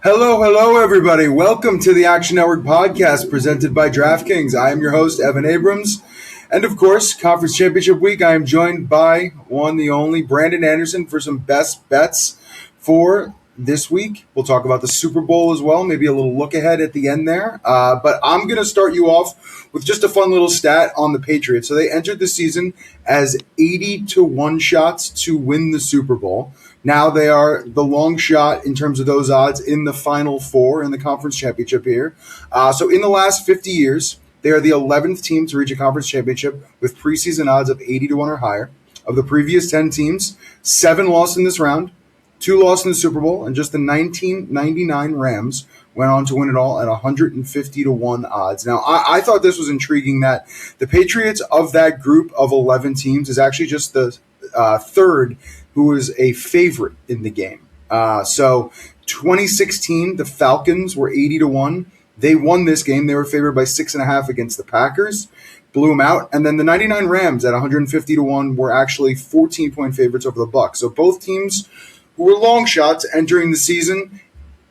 Hello, everybody. Welcome to the Action Network podcast presented by DraftKings. I am your host, Evan Abrams. And of course, Conference Championship Week, I am joined by one, the only, Brandon Anderson for some best bets for this week. We'll talk about the Super Bowl as well, maybe a little look ahead at the end there. But I'm going to start you off with just a fun little stat on the Patriots. So they entered the season as 80-1 shots to win the Super Bowl. Now they are the long shot in terms of those odds in the Final Four in the conference championship here. So in the last 50 years, they are the 11th team to reach a conference championship with preseason odds of 80-1 or higher. Of the previous 10 teams, 7 lost in this round, 2 lost in the Super Bowl, and just the 1999 Rams went on to win it all at 150-1 odds. Now, I thought this was intriguing that the Patriots of that group of 11 teams is actually just the third who is a favorite in the game. So 2016, the Falcons were 80-1. They won this game. They were favored by 6.5 against the Packers, blew them out. And then the 99 Rams at 150-1 were actually 14-point favorites over the Bucs. So both teams who were long shots entering the season,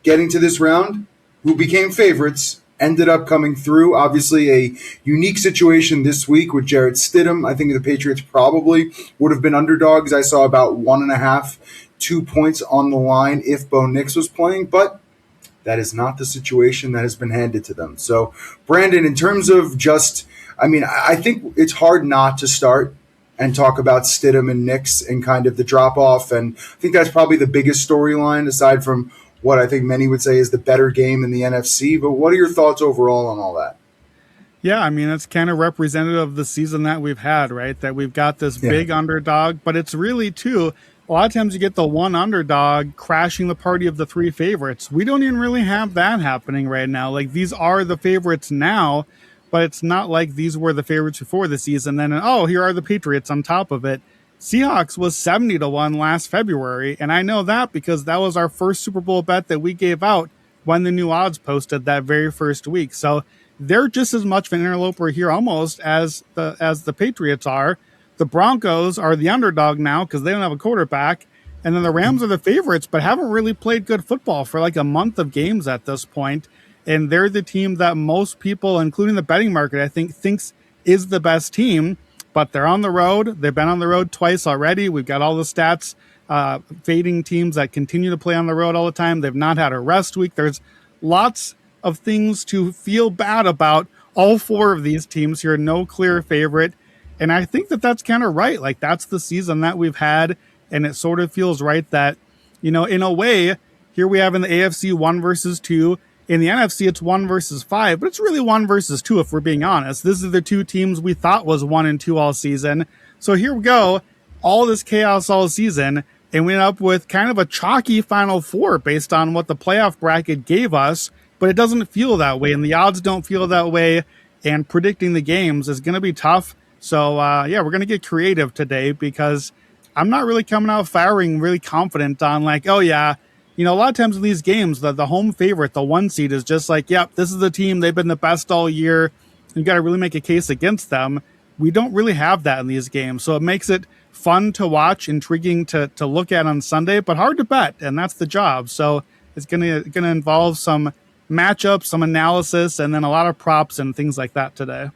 getting to this round, who became favorites, ended up coming through. Obviously, a unique situation this week with Jarrett Stidham. I think the Patriots probably would have been underdogs. I saw about 1.5, 2 points on the line if Bo Nix was playing, but that is not the situation that has been handed to them. So, Brandon, in terms of I think it's hard not to start and talk about Stidham and Nix and kind of the drop-off, and I think that's probably the biggest storyline aside from what I think many would say is the better game in the NFC. But what are your thoughts overall on all that? Yeah, I mean, it's kind of representative of the season that we've had, right? That we've got this big underdog, but it's really, too, a lot of times you get the one underdog crashing the party of the 3 favorites. We don't even really have that happening right now. Like, these are the favorites now, but it's not like these were the favorites before the season. Then, here are the Patriots on top of it. Seahawks was 70-1 last February, and I know that because that was our first Super Bowl bet that we gave out when the new odds posted that very first week. So they're just as much of an interloper here almost as the Patriots are. The Broncos are the underdog now because they don't have a quarterback, and then the Rams are the favorites but haven't really played good football for like a month of games at this point, and they're the team that most people, including the betting market, I think, thinks is the best team. But they're on the road. They've been on the road twice already. We've got all the stats fading teams that continue to play on the road all the time. They've not had a rest week. There's lots of things to feel bad about. All 4 of these teams here, no clear favorite. And I think that that's kind of right. Like, that's the season that we've had. And it sort of feels right that, in a way, here we have in the AFC 1 versus 2. In the NFC, it's 1 versus 5, but it's really 1 versus 2 if we're being honest. This is the 2 teams we thought was 1 and 2 all season. So here we go, all this chaos all season, and we end up with kind of a chalky Final Four based on what the playoff bracket gave us, but it doesn't feel that way, and the odds don't feel that way, and predicting the games is going to be tough. So, we're going to get creative today because I'm not really coming out firing really confident on like, a lot of times in these games, the home favorite, the 1 seed, is just like, yep, this is the team. They've been the best all year. You got to really make a case against them. We don't really have that in these games. So it makes it fun to watch, intriguing to look at on Sunday, but hard to bet. And that's the job. So it's going to involve some matchups, some analysis, and then a lot of props and things like that today.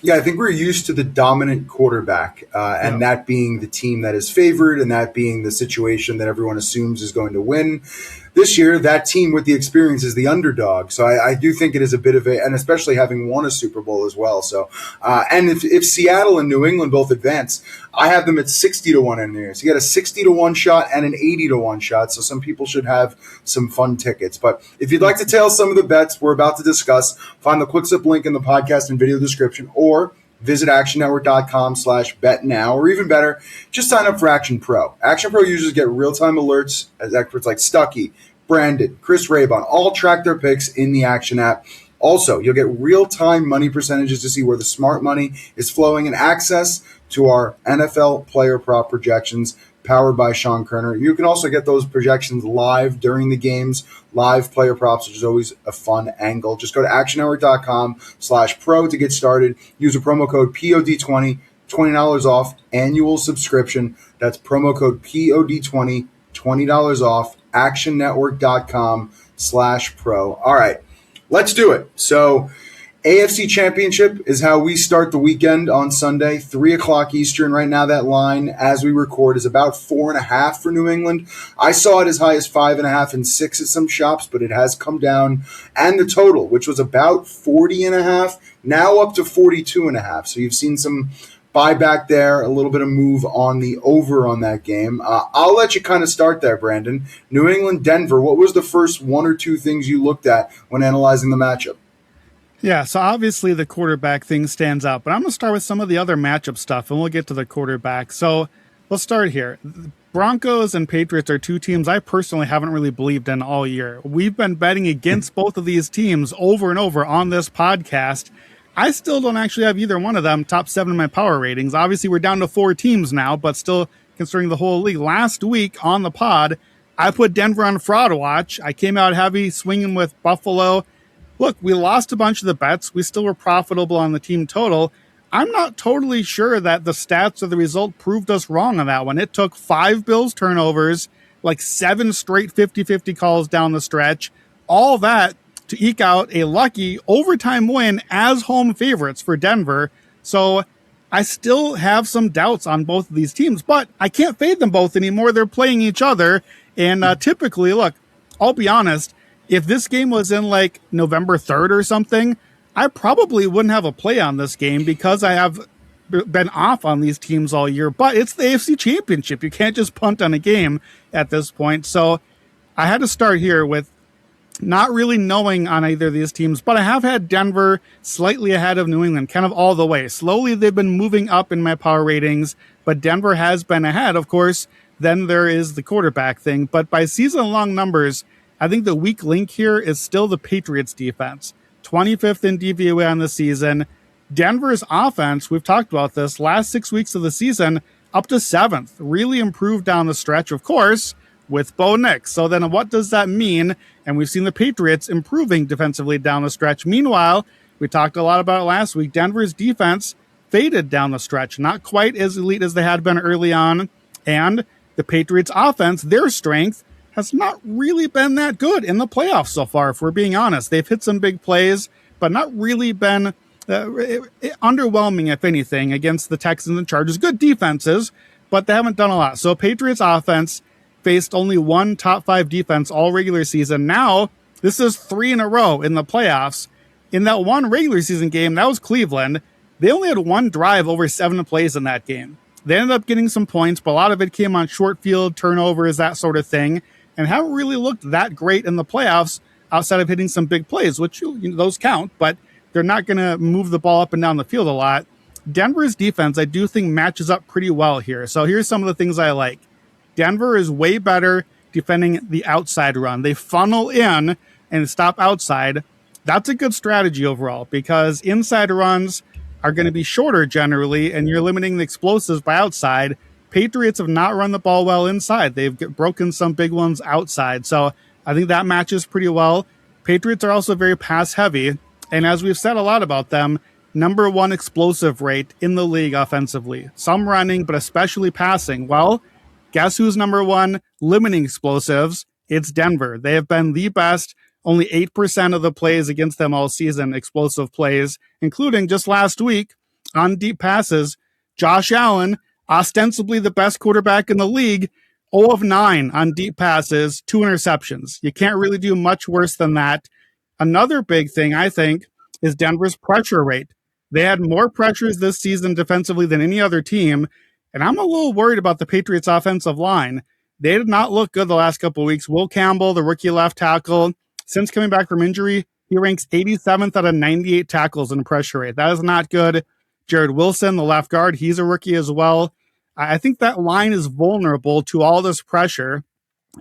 Yeah, I think we're used to the dominant quarterback and that being the team that is favored and that being the situation that everyone assumes is going to win. This year, that team with the experience is the underdog. So I do think it is a bit of and especially having won a Super Bowl as well. So, and if Seattle and New England both advance, I have them at 60-1 in there. So you got a 60-1 shot and an 80-1 shot. So some people should have some fun tickets. But if you'd like to tail some of the bets we're about to discuss, find the QuickSlip link in the podcast and video description, or visit actionnetwork.com/bet now, or even better, just sign up for Action Pro. Action Pro users get real-time alerts as experts like Stuckey, Brandon, Chris Raybon all track their picks in the Action app. Also, you'll get real-time money percentages to see where the smart money is flowing and access to our NFL player prop projections powered by Sean Kerner. You can also get those projections live during the games, live player props, which is always a fun angle. Just go to actionnetwork.com/pro to get started. Use a promo code POD20, $20 off annual subscription. That's promo code POD20, $20 off actionnetwork.com/pro. All right, let's do it. So AFC Championship is how we start the weekend on Sunday, 3 o'clock Eastern. Right now, that line, as we record, is about 4.5 for New England. I saw it as high as 5.5 and 6 at some shops, but it has come down. And the total, which was about 40.5, now up to 42.5. So you've seen some buyback there, a little bit of move on the over on that game. I'll let you kind of start there, Brandon. New England, Denver, what was the first one or two things you looked at when analyzing the matchup? Yeah, so obviously the quarterback thing stands out, but I'm going to start with some of the other matchup stuff, and we'll get to the quarterback. So let's start here. Broncos and Patriots are two teams I personally haven't really believed in all year. We've been betting against both of these teams over and over on this podcast. I still don't actually have either one of them top 7 in my power ratings. Obviously, we're down to 4 teams now, but still considering the whole league. Last week on the pod, I put Denver on fraud watch. I came out heavy, swinging with Buffalo. Look, we lost a bunch of the bets. We still were profitable on the team total. I'm not totally sure that the stats or the result proved us wrong on that one. It took 5 Bills turnovers, like 7 straight 50-50 calls down the stretch, all that to eke out a lucky overtime win as home favorites for Denver. So I still have some doubts on both of these teams, but I can't fade them both anymore. They're playing each other. And typically, look, I'll be honest, if this game was in like November 3rd or something, I probably wouldn't have a play on this game because I have been off on these teams all year. But it's the AFC Championship. You can't just punt on a game at this point. So I had to start here with not really knowing on either of these teams, but I have had Denver slightly ahead of New England, kind of all the way. Slowly, they've been moving up in my power ratings, but Denver has been ahead. Of course, then there is the quarterback thing. But by season-long numbers, I think the weak link here is still the Patriots defense. 25th in DVOA on the season. Denver's offense, we've talked about this, last 6 weeks of the season, up to 7th. Really improved down the stretch, of course, with Bo Nix. So then what does that mean? And we've seen the Patriots improving defensively down the stretch. Meanwhile, we talked a lot about it last week. Denver's defense faded down the stretch. Not quite as elite as they had been early on. And the Patriots offense, their strength, has not really been that good in the playoffs so far, if we're being honest. They've hit some big plays, but not really been underwhelming, if anything, against the Texans and Chargers. Good defenses, but they haven't done a lot. So Patriots offense faced only one top 5 defense all regular season. Now, this is 3 in a row in the playoffs. In that one regular season game, that was Cleveland. They only had one drive over 7 plays in that game. They ended up getting some points, but a lot of it came on short field, turnovers, that sort of thing, and haven't really looked that great in the playoffs outside of hitting some big plays, which those count, but they're not going to move the ball up and down the field a lot. Denver's defense, I do think, matches up pretty well here. So here's some of the things I like. Denver is way better defending the outside run. They funnel in and stop outside. That's a good strategy overall because inside runs are going to be shorter generally, and you're limiting the explosives by outside. Patriots have not run the ball well inside. They've broken some big ones outside. So I think that matches pretty well. Patriots are also very pass heavy. And as we've said a lot about them, number 1 explosive rate in the league offensively. Some running, but especially passing. Well, guess who's number 1 limiting explosives? It's Denver. They have been the best. Only 8% of the plays against them all season, explosive plays, including just last week on deep passes. Josh Allen, ostensibly the best quarterback in the league, 0 of 9 on deep passes, 2 interceptions. You can't really do much worse than that. Another big thing, I think, is Denver's pressure rate. They had more pressures this season defensively than any other team, and I'm a little worried about the Patriots' offensive line. They did not look good the last couple of weeks. Will Campbell, the rookie left tackle, since coming back from injury, he ranks 87th out of 98 tackles in pressure rate. That is not good. Jared Wilson, the left guard, he's a rookie as well. I think that line is vulnerable to all this pressure.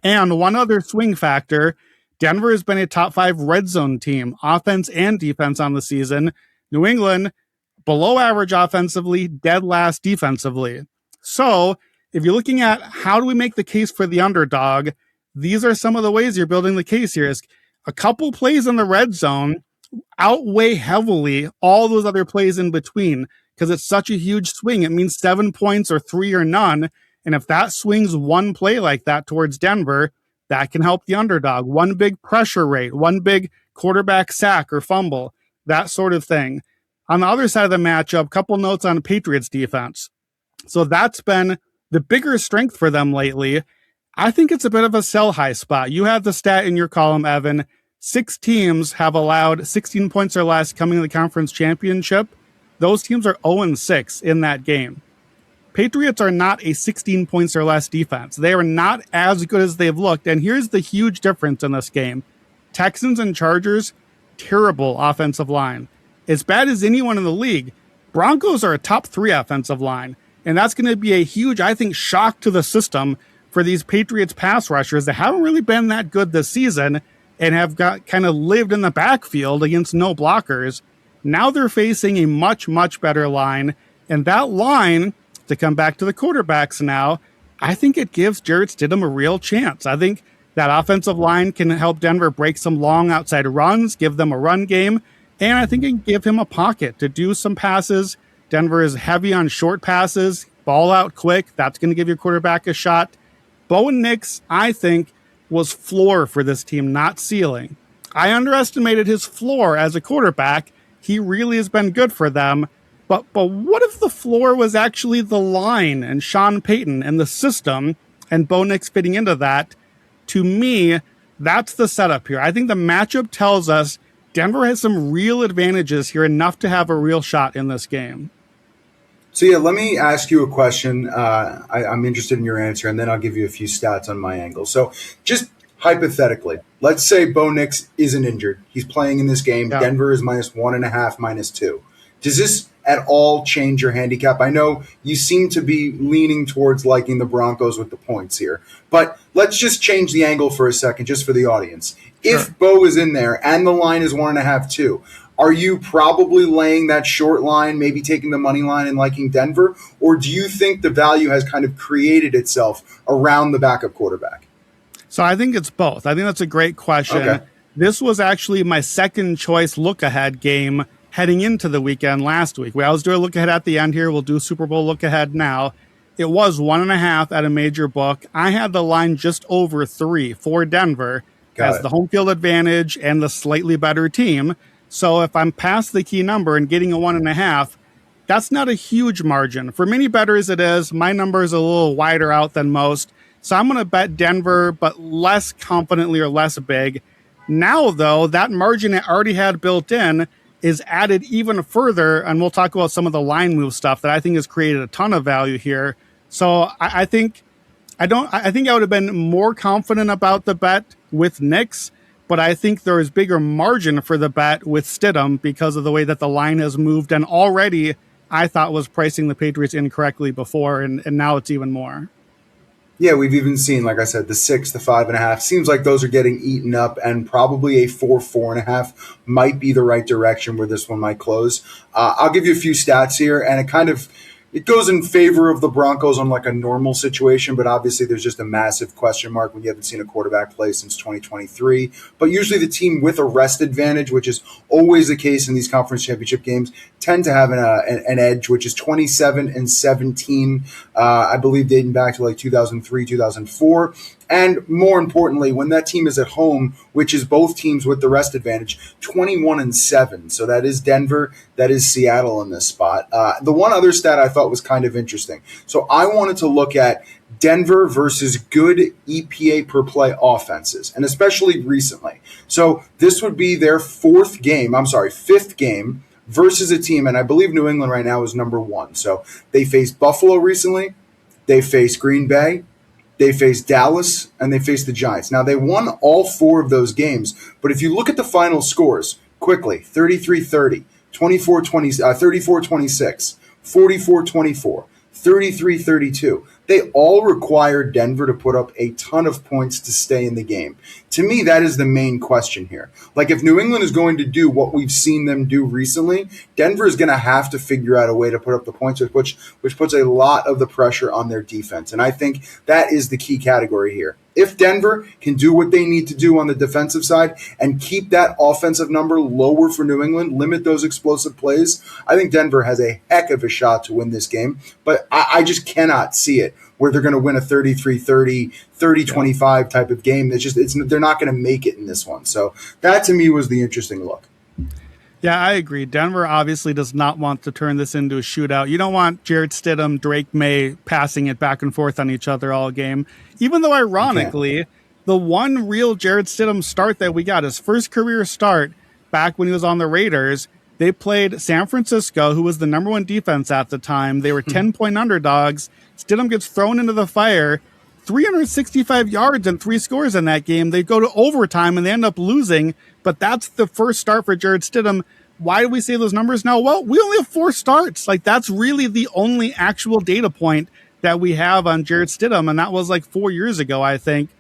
And one other swing factor, Denver has been a top 5 red zone team, offense and defense on the season. New England, below average offensively, dead last defensively. So if you're looking at how do we make the case for the underdog, these are some of the ways you're building the case here. Is a couple plays in the red zone outweigh heavily all those other plays in between because it's such a huge swing. It means 7 points or 3 or none. And if that swings one play like that towards Denver, that can help the underdog. One big pressure rate, one big quarterback sack or fumble, that sort of thing. On the other side of the matchup, couple notes on Patriots defense. So that's been the bigger strength for them lately. I think it's a bit of a sell high spot. You have the stat in your column, Evan. 6 teams have allowed 16 points or less coming to the conference championship. Those teams are 0-6 in that game. Patriots are not a 16 points or less defense. They are not as good as they've looked. And here's the huge difference in this game. Texans and Chargers, terrible offensive line. As bad as anyone in the league. Broncos are a top 3 offensive line. And that's going to be a huge, I think, shock to the system for these Patriots pass rushers that haven't really been that good this season and have got kind of lived in the backfield against no blockers. Now they're facing a much, much better line. And that line, to come back to the quarterbacks now, I think it gives Jarrett Stidham a real chance. I think that offensive line can help Denver break some long outside runs, give them a run game, and I think it can give him a pocket to do some passes. Denver is heavy on short passes, ball out quick. That's going to give your quarterback a shot. Bo Nix, I think, was floor for this team, not ceiling. I underestimated his floor as a quarterback. He really has been good for them. But what if the floor was actually the line and Sean Payton and the system and Bo Nix fitting into that? To me, that's the setup here. I think the matchup tells us Denver has some real advantages here, enough to have a real shot in this game. So, yeah, let me ask you a question. I'm interested in your answer, and then I'll give you a few stats on my angle. So just hypothetically, let's say Bo Nix isn't injured. He's playing in this game. Yeah. Denver is -1.5, -2. Does this at all change your handicap? I know you seem to be leaning towards liking the Broncos with the points here, but let's just change the angle for a second, just for the audience. Sure. If Bo is in there and the line is 1.5, 2, are you probably laying that short line, maybe taking the money line and liking Denver? Or do you think the value has kind of created itself around the backup quarterback? So I think it's both. I think that's a great question. Okay. This was actually my second choice look-ahead game heading into the weekend last week. We always do a look-ahead at the end here. We'll do Super Bowl look-ahead now. It was 1.5 at a major book. I had the line just over 3 for Denver as the home field advantage and the slightly better team. So if I'm past the key number and getting a 1.5, that's not a huge margin. For many bettors it is. My number is a little wider out than most. So I'm going to bet Denver, but less confidently or less big. Now, though, that margin I already had built in is added even further, and we'll talk about some of the line move stuff that I think has created a ton of value here. So I think I would have been more confident about the bet with Nix, but I think there is bigger margin for the bet with Stidham because of the way that the line has moved, and already I thought was pricing the Patriots incorrectly before, and now it's even more. Yeah, we've even seen, like I said, the 6, the 5.5. Seems like those are getting eaten up, and probably a 4, 4.5 might be the right direction where this one might close. I'll give you a few stats here, and it goes in favor of the Broncos on like a normal situation, but obviously there's just a massive question mark when you haven't seen a quarterback play since 2023. But usually the team with a rest advantage, which is always the case in these conference championship games, tend to have an edge, which is 27-17, I believe dating back to like 2003, 2004. And more importantly, when that team is at home, which is both teams with the rest advantage, 21-7. So that is Denver, that is Seattle in this spot. The one other stat I thought was kind of interesting. So I wanted to look at Denver versus good EPA per play offenses, and especially recently. So this would be their fifth game versus a team, and I believe New England right now is number 1. So they faced Buffalo recently, they faced Green Bay, they faced Dallas, and they faced the Giants. Now, they won all 4 of those games, but if you look at the final scores quickly, 33-30, 34-26, 44-24, 33-32, they all required Denver to put up a ton of points to stay in the game. To me, that is the main question here. Like, if New England is going to do what we've seen them do recently, Denver is going to have to figure out a way to put up the points, which puts a lot of the pressure on their defense. And I think that is the key category here. If Denver can do what they need to do on the defensive side and keep that offensive number lower for New England, limit those explosive plays, I think Denver has a heck of a shot to win this game. But I just cannot see it where they're going to win a 33-30, 30-25 type of game. They're not going to make it in this one. So that to me was the interesting look. Yeah, I agree. Denver obviously does not want to turn this into a shootout. You don't want Jarrett Stidham, Drake Maye passing it back and forth on each other all game. Even though, ironically, the one real Jarrett Stidham start that we got, his first career start back when he was on the Raiders, they played San Francisco, who was the number one defense at the time. They were 10-point underdogs. Stidham gets thrown into the fire, 365 yards and 3 scores in that game. They go to overtime and they end up losing, but that's the first start for Jarrett Stidham. Why do we say those numbers now? Well, we only have 4 starts. Like, that's really the only actual data point that we have on Jarrett Stidham, and that was like 4 years ago, I think.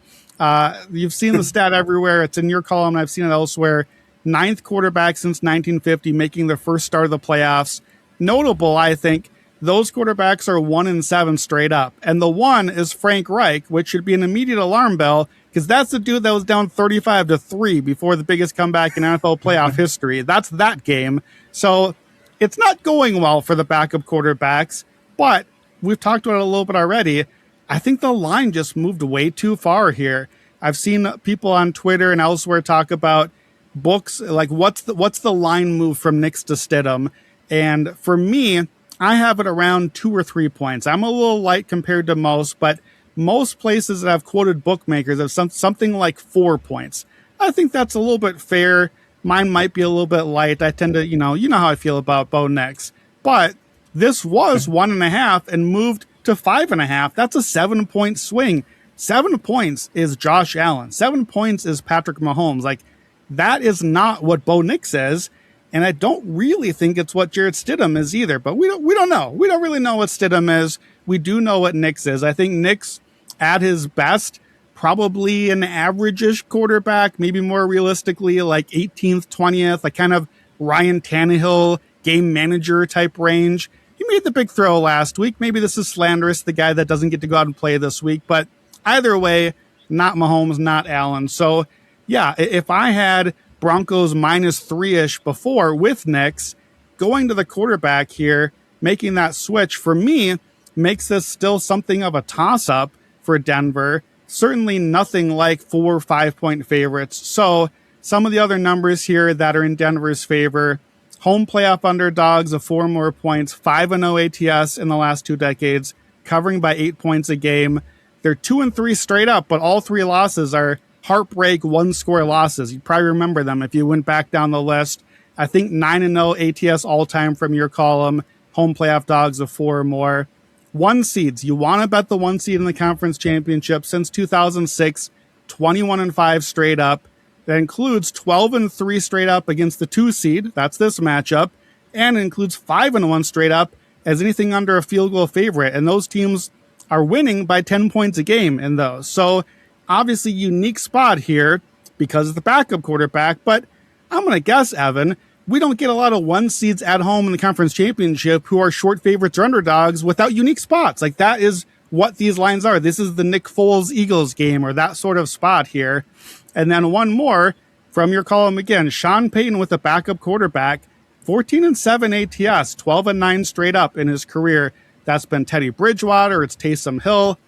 You've seen the stat everywhere. It's in your column. I've seen it elsewhere. 9th quarterback since 1950 making their first start of the playoffs. Notable, I think, those quarterbacks are 1-7 straight up. And the one is Frank Reich, which should be an immediate alarm bell, because that's the dude that was down 35-3 before the biggest comeback in NFL playoff history. That's that game. So it's not going well for the backup quarterbacks, but we've talked about it a little bit already. I think the line just moved way too far here. I've seen people on Twitter and elsewhere talk about books, like what's the line move from Nix to Stidham. And for me, I have it around 2 or 3 points. I'm a little light compared to most, but most places that I've quoted bookmakers have something like 4 points. I think that's a little bit fair. Mine might be a little bit light. I tend to, you know how I feel about Bo Nix. But this was 1.5 and moved to 5.5. That's a 7-point swing. 7 points is Josh Allen. 7 points is Patrick Mahomes. Like, that is not what Bo Nix is. And I don't really think it's what Jarrett Stidham is either. But we don't know. We don't really know what Stidham is. We do know what Nix is. I think Nix, at his best, probably an average-ish quarterback, maybe more realistically like 18th, 20th, like kind of Ryan Tannehill, game manager type range. He made the big throw last week. Maybe this is slanderous, the guy that doesn't get to go out and play this week. But either way, not Mahomes, not Allen. So, yeah, if I had Broncos -3-ish before with Nix, going to the quarterback here, making that switch, for me, makes this still something of a toss-up for Denver. Certainly nothing like 4 or 5 point favorites. So some of the other numbers here that are in Denver's favor: home playoff underdogs of 4 more points, 5-0 ATS in the last 2 decades, covering by 8 points a game. They're 2-3 straight up, but all 3 losses are heartbreak 1-score losses. You probably remember them if you went back down the list. I think 9-0 ATS all-time from your column, home playoff dogs of 4 or more. 1 seeds. You want to bet the 1 seed in the conference championship since 2006, 21-5 straight up. That includes 12-3 straight up against the 2 seed. That's this matchup. And it includes 5-1 straight up as anything under a field goal favorite. And those teams are winning by 10 points a game in those. So obviously unique spot here because of the backup quarterback. But I'm going to guess, Evan, we don't get a lot of 1 seeds at home in the conference championship who are short favorites or underdogs without unique spots. Like, that is what these lines are. This is the Nick Foles Eagles game, or that sort of spot here. And then one more from your column again, Sean Payton with a backup quarterback, 14-7 ATS, 12-9 straight up in his career. That's been Teddy Bridgewater, it's Taysom Hill.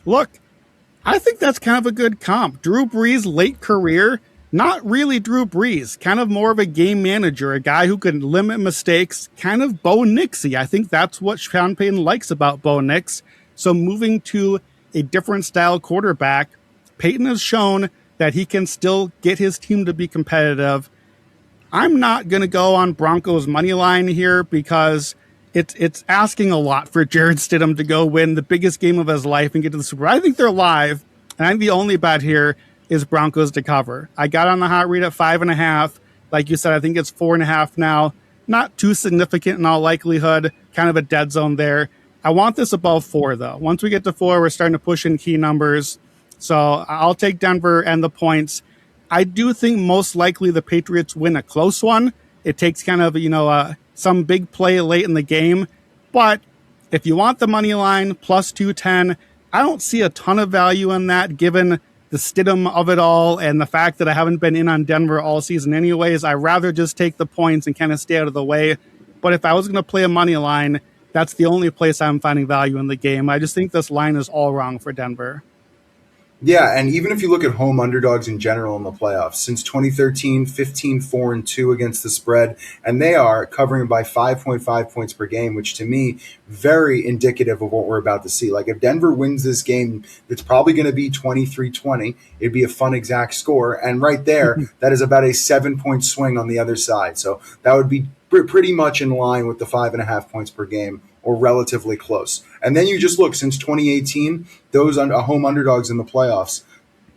Look, I think that's kind of a good comp. Drew Brees' late career, not really Drew Brees, kind of more of a game manager, a guy who can limit mistakes, kind of Bo Nixy. I think that's what Sean Payton likes about Bo Nix. So moving to a different style quarterback, Payton has shown that he can still get his team to be competitive. I'm not going to go on Broncos money line here because it's asking a lot for Jarrett Stidham to go win the biggest game of his life and get to the Super Bowl. I think they're live, and I think the only bet here is Broncos to cover. I got on the hot read at 5.5. Like you said, I think it's 4.5 now. Not too significant in all likelihood. Kind of a dead zone there. I want this above 4, though. Once we get to 4, we're starting to push in key numbers. So I'll take Denver and the points. I do think most likely the Patriots win a close one. It takes kind of, some big play late in the game. But if you want the money line, plus 210, I don't see a ton of value in that given the Stidham of it all and the fact that I haven't been in on Denver all season anyways. I'd rather just take the points and kind of stay out of the way. But if I was going to play a money line, that's the only place I'm finding value in the game. I just think this line is all wrong for Denver. Yeah, and even if you look at home underdogs in general in the playoffs, since 2013, 15-4-2 against the spread, and they are covering by 5.5 points per game, which to me, very indicative of what we're about to see. Like if Denver wins this game, it's probably going to be 23-20. It'd be a fun exact score. And right there, that is about a 7-point swing on the other side. So that would be pretty much in line with the 5.5 points per game, or relatively close. And then you just look, since 2018, those home underdogs in the playoffs,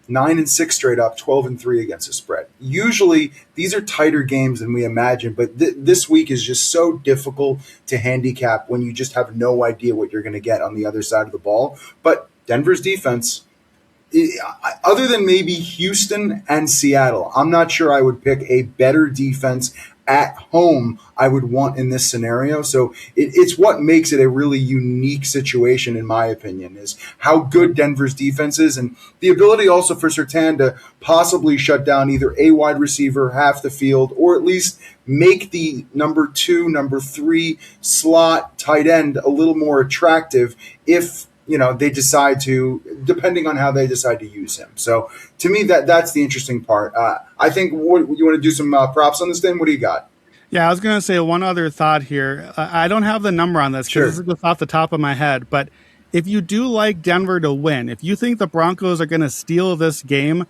9-6 straight up, 12-3 against the spread. Usually these are tighter games than we imagine, but this week is just so difficult to handicap when you just have no idea what you're going to get on the other side of the ball. But Denver's defense, other than maybe Houston and Seattle, I'm not sure I would pick a better defense at home I would want in this scenario. So it's what makes it a really unique situation, in my opinion, is how good Denver's defense is, and the ability also for Surtain to possibly shut down either a wide receiver, half the field, or at least make the number 2, number 3 slot tight end a little more attractive if they decide to, depending on how they decide to use him. So to me, that's the interesting part. I think you want to do some props on this thing. What do you got? Yeah, I was going to say one other thought here. I don't have the number on this because this is just off the top of my head. But if you do like Denver to win, if you think the Broncos are going to steal this game,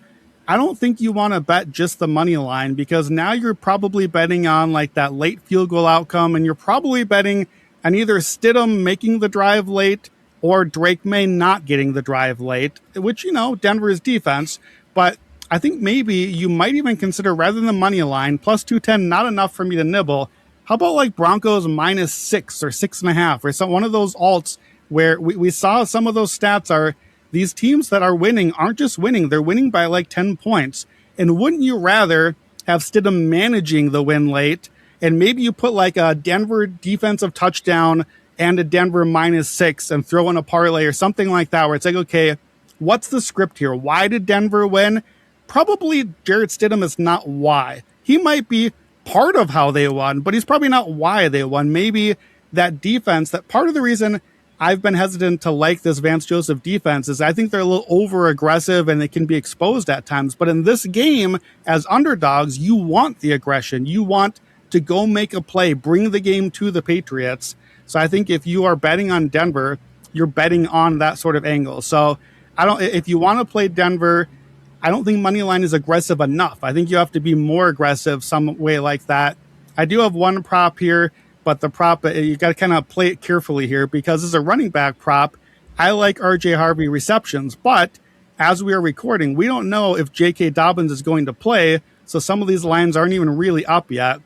I don't think you want to bet just the money line, because now you're probably betting on like that late field goal outcome, and you're probably betting on either Stidham making the drive late or Drake Maye not getting the drive late, which, Denver's defense. But I think maybe you might even consider, rather than the money line, plus 210, not enough for me to nibble. How about like Broncos -6 or 6.5 or some one of those alts where we saw some of those stats are these teams that are winning aren't just winning, they're winning by like 10 points. And wouldn't you rather have Stidham managing the win late, and maybe you put like a Denver defensive touchdown and a Denver -6 and throw in a parlay or something like that, where it's like, okay, what's the script here? Why did Denver win? Probably Jarrett Stidham is not why. He might be part of how they won, but he's probably not why they won. Maybe that defense, that part of the reason I've been hesitant to like this Vance Joseph defense is I think they're a little over aggressive and they can be exposed at times. But in this game, as underdogs, you want the aggression. You want to go make a play, bring the game to the Patriots. So I think if you are betting on Denver, you're betting on that sort of angle. So if you want to play Denver, I don't think moneyline is aggressive enough. I think you have to be more aggressive some way like that. I do have one prop here, but the prop, you got to kind of play it carefully here, because as a running back prop, I like RJ Harvey receptions, but as we are recording, we don't know if J.K. Dobbins is going to play, so some of these lines aren't even really up yet.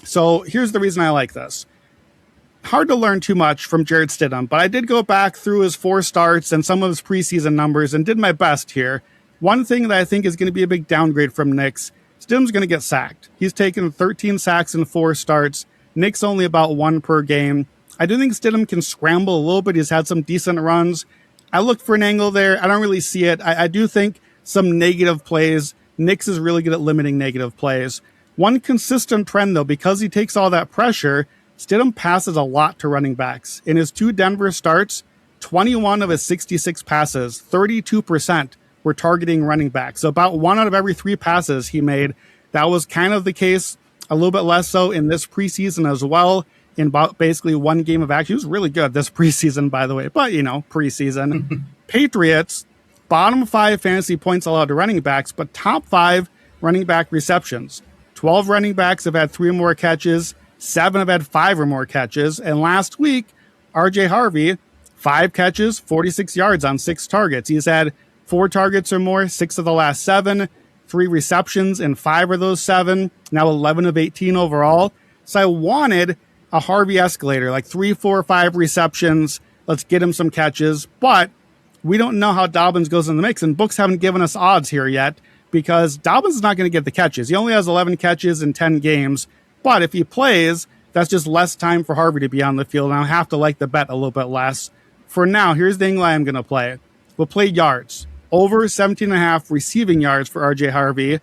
So here's the reason I like this. Hard to learn too much from Jarrett Stidham, but I did go back through his 4 starts and some of his preseason numbers and did my best here. One thing that I think is going to be a big downgrade from Nick's, Stidham's going to get sacked. He's taken 13 sacks in 4 starts. Nick's only about 1 per game. I do think Stidham can scramble a little bit. He's had some decent runs. I looked for an angle there. I don't really see it. I do think some negative plays. Nick's is really good at limiting negative plays. One consistent trend, though, because he takes all that pressure, Stidham passes a lot to running backs. In his 2 Denver starts, 21 of his 66 passes, 32%, were targeting running backs. So about 1 out of every 3 passes he made. That was kind of the case, a little bit less so in this preseason as well, in about basically 1 game of action. He was really good this preseason, by the way, but, preseason. Patriots, bottom 5 fantasy points allowed to running backs, but top 5 running back receptions. 12 running backs have had 3 or more catches. 7 have had 5 or more catches. And last week, RJ Harvey, 5 catches, 46 yards on 6 targets. He's had 4 targets or more, 6 of the last 7, 3 receptions in 5 of those 7, now 11 of 18 overall. So I wanted a Harvey escalator, like 3, 4, 5 receptions. Let's get him some catches. But we don't know how Dobbins goes in the mix, and books haven't given us odds here yet, because Dobbins is not going to get the catches. He only has 11 catches in 10 games. But if he plays, that's just less time for Harvey to be on the field, and I'll have to like the bet a little bit less. For now, here's the angle I'm going to play. We'll play yards. Over 17.5 receiving yards for RJ Harvey.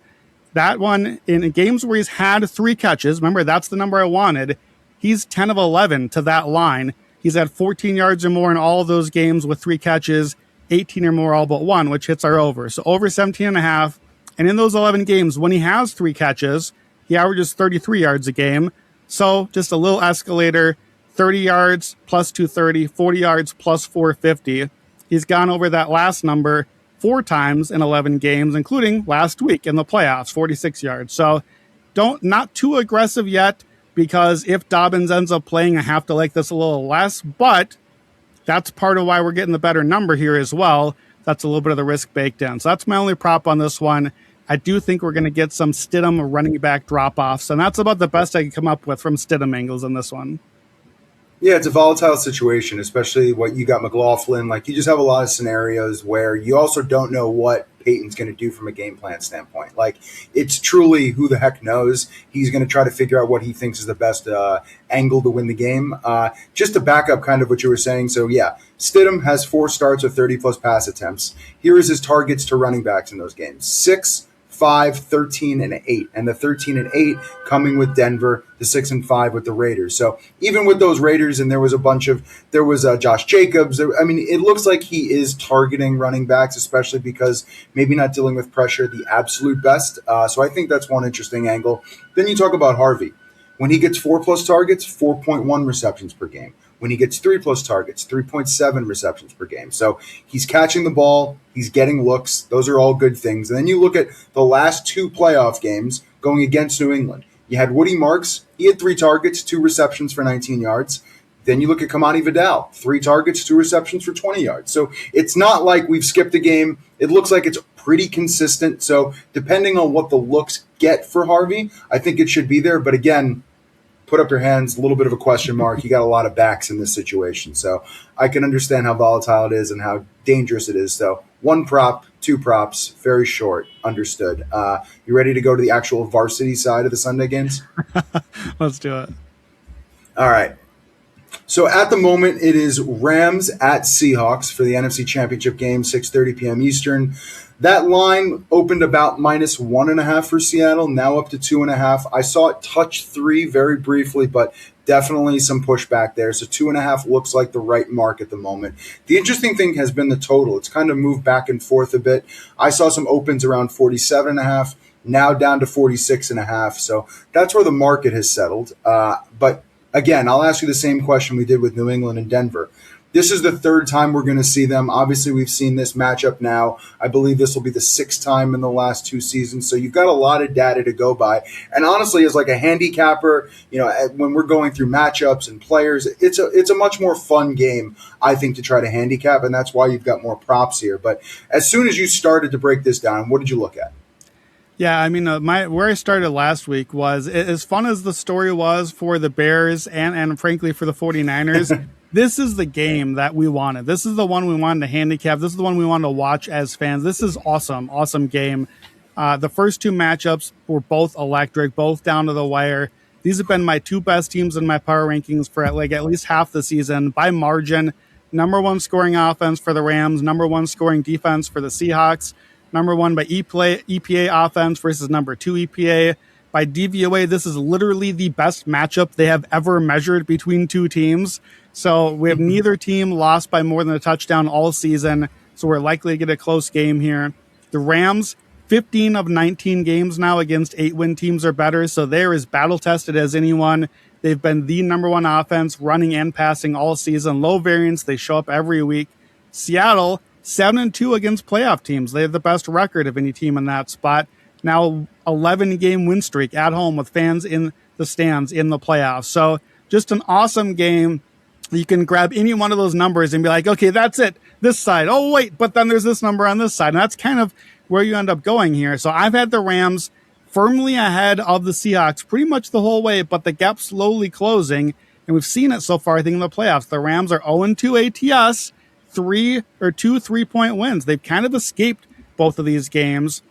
That one, in games where he's had 3 catches, remember, that's the number I wanted. He's 10 of 11 to that line. He's had 14 yards or more in all of those games with 3 catches, 18 or more all but one, which hits our over. So over 17.5. And in those 11 games, when he has 3 catches, he averages 33 yards a game. So just a little escalator, 30 yards plus 230, 40 yards plus 450. He's gone over that last number 4 times in 11 games, including last week in the playoffs, 46 yards. So not too aggressive yet, because if Dobbins ends up playing, I have to like this a little less, but that's part of why we're getting the better number here as well. That's a little bit of the risk baked in. So that's my only prop on this one. I do think we're going to get some Stidham running back drop-offs, and that's about the best I can come up with from Stidham angles in this one. Yeah, it's a volatile situation, especially what you got McLaughlin. Like, you just have a lot of scenarios where you also don't know what Peyton's going to do from a game plan standpoint. Like, it's truly who the heck knows. He's going to try to figure out what he thinks is the best angle to win the game. Just to back up kind of what you were saying. So, yeah, Stidham has 4 starts with 30-plus pass attempts. Here is his targets to running backs in those games. 6, 5, 13, and 8. And the 13 and 8 coming with Denver, the 6 and 5 with the Raiders. So even with those Raiders, and there was Josh Jacobs. It looks like he is targeting running backs, especially because maybe not dealing with pressure the absolute best. So I think that's one interesting angle. Then you talk about Harvey. When he gets 4-plus targets, 4.1 receptions per game. When he gets 3-plus targets, 3.7 receptions per game. So he's catching the ball. He's getting looks. Those are all good things. And then you look at the last 2 playoff games going against New England. You had Woody Marks. He had 3 targets, 2 receptions for 19 yards. Then you look at Kamani Vidal, 3 targets, 2 receptions for 20 yards. So it's not like we've skipped a game. It looks like it's pretty consistent. So depending on what the looks get for Harvey, I think it should be there. But again, put up your hands, a little bit of a question mark. You got a lot of backs in this situation. So I can understand how volatile it is and how dangerous it is. So 1 prop, 2 props, very short, understood. You ready to go to the actual varsity side of the Sunday games? Let's do it. All right. So at the moment, it is Rams at Seahawks for the NFC Championship game, 6:30 p.m. Eastern. That line opened about -1.5 for Seattle, now up to 2.5. I saw it touch 3 very briefly, but definitely some pushback there. So 2.5 looks like the right mark at the moment. The interesting thing has been the total. It's kind of moved back and forth a bit. I saw some opens around 47.5, now down to 46.5. So that's where the market has settled. But again, I'll ask you the same question we did with New England and Denver. This is the 3rd time we're going to see them. Obviously, we've seen this matchup now. I believe this will be the 6th time in the last 2 seasons. So you've got a lot of data to go by. And honestly, as like a handicapper, when we're going through matchups and players, it's a much more fun game, I think, to try to handicap. And that's why you've got more props here. But as soon as you started to break this down, what did you look at? Yeah, where I started last week was, as fun as the story was for the Bears and frankly for the 49ers, this is the game that we wanted. This is the one we wanted to handicap. This is the one we wanted to watch as fans. This is awesome game. The first 2 matchups were both electric, both down to the wire. These have been my 2 best teams in my power rankings for at least half the season by margin. Number 1 scoring offense for the Rams, number 1 scoring defense for the Seahawks. Number 1 by EPA offense versus number 2 EPA. By DVOA, this is literally the best matchup they have ever measured between 2 teams. So we have neither team lost by more than a touchdown all season. So we're likely to get a close game here. The Rams, 15 of 19 games now against 8-win teams or better. So they're as battle-tested as anyone. They've been the number 1 offense, running and passing all season. Low variance, they show up every week. Seattle, 7-2 against playoff teams. They have the best record of any team in that spot. Now 11-game win streak at home with fans in the stands in the playoffs. So just an awesome game. You can grab any one of those numbers and be like, okay, that's it. This side. Oh, wait, but then there's this number on this side. And that's kind of where you end up going here. So I've had the Rams firmly ahead of the Seahawks pretty much the whole way, but the gap slowly closing. And we've seen it so far, I think, in the playoffs. The Rams are 0-2 ATS, 2 3-point wins. They've kind of escaped both of these games.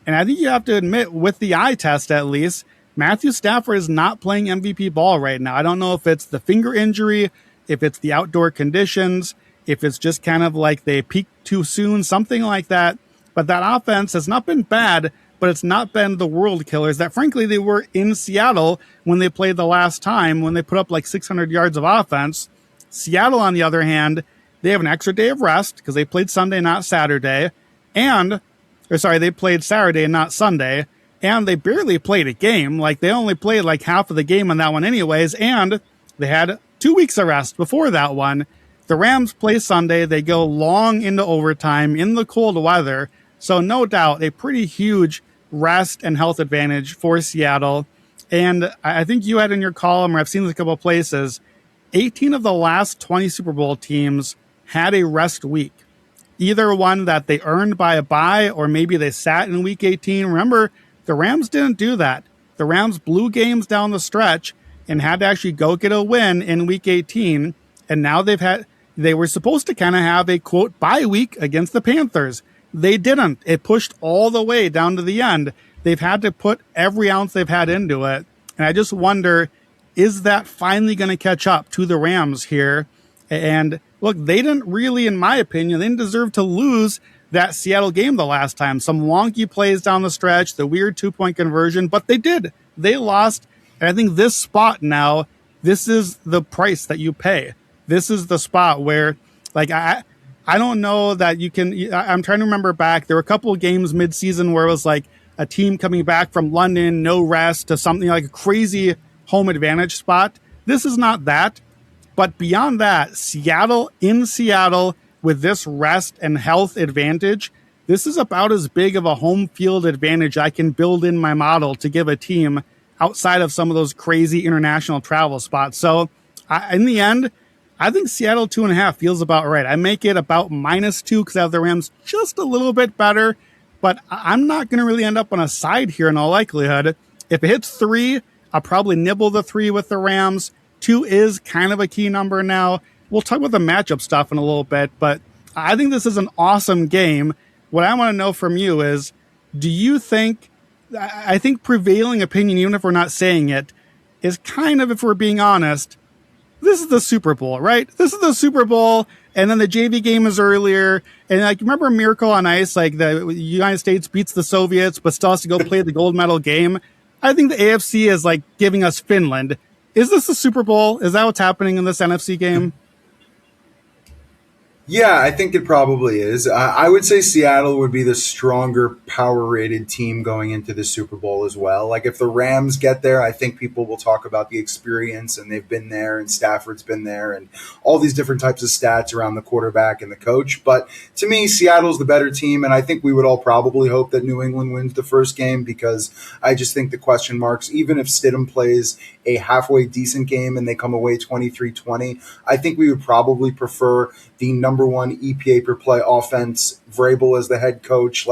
And I think you have to admit, with the eye test at least, Matthew Stafford is not playing MVP ball right now. I don't know if it's the finger injury, if it's the outdoor conditions, if it's just kind of like they peaked too soon, something like that. But that offense has not been bad, but it's not been the world killers that, frankly, they were in Seattle when they played the last time, when they put up like 600 yards of offense. Seattle, on the other hand, they have an extra day of rest because they played Sunday, not Saturday. They played Saturday and not Sunday. And they barely played a game. Like, they only played like half of the game on that one anyways. And they had 2 weeks of rest before that one. The Rams play Sunday. They go long into overtime in the cold weather. So no doubt a pretty huge rest and health advantage for Seattle. And I think you had in your column, or I've seen this a couple of places, 18 of the last 20 Super Bowl teams had a rest week. Either one that they earned by a bye, or maybe they sat in week 18. Remember, the Rams didn't do that. The Rams blew games down the stretch and had to actually go get a win in week 18. And now they were supposed to kind of have a quote bye week against the Panthers. They didn't. It pushed all the way down to the end. They've had to put every ounce they've had into it. And I just wonder, is that finally going to catch up to the Rams here? And look, they didn't really, in my opinion, they didn't deserve to lose that Seattle game the last time. Some wonky plays down the stretch, the weird 2-point conversion, but they did. They lost. And I think this spot now, this is the price that you pay. This is the spot where, like, I don't know that you can. I'm trying to remember back. There were a couple of games mid-season where it was like a team coming back from London, no rest, to something like a crazy home advantage spot. This is not that. But beyond that, Seattle in Seattle with this rest and health advantage, this is about as big of a home field advantage I can build in my model to give a team outside of some of those crazy international travel spots. So in the end, I think Seattle 2.5 feels about right. I make it about -2 because I have the Rams just a little bit better, but I'm not going to really end up on a side here in all likelihood. If it hits 3, I'll probably nibble the 3 with the Rams. 2 is kind of a key number now. We'll talk about the matchup stuff in a little bit, but I think this is an awesome game. What I want to know from you is, do you think, I think prevailing opinion, even if we're not saying it, is kind of, if we're being honest, this is the Super Bowl, right? This is the Super Bowl, and then the JV game is earlier. And like, remember Miracle on Ice? Like, the United States beats the Soviets, but still has to go play the gold medal game. I think the AFC is like giving us Finland. Is this the Super Bowl? Is that what's happening in this NFC game? Yeah, I think it probably is. I would say Seattle would be the stronger power-rated team going into the Super Bowl as well. Like, if the Rams get there, I think people will talk about the experience, and they've been there, and Stafford's been there, and all these different types of stats around the quarterback and the coach. But to me, Seattle's the better team, and I think we would all probably hope that New England wins the first game, because I just think the question marks, even if Stidham plays a halfway decent game and they come away 23-20, I think we would probably prefer the number one EPA per play offense, Vrabel as the head coach,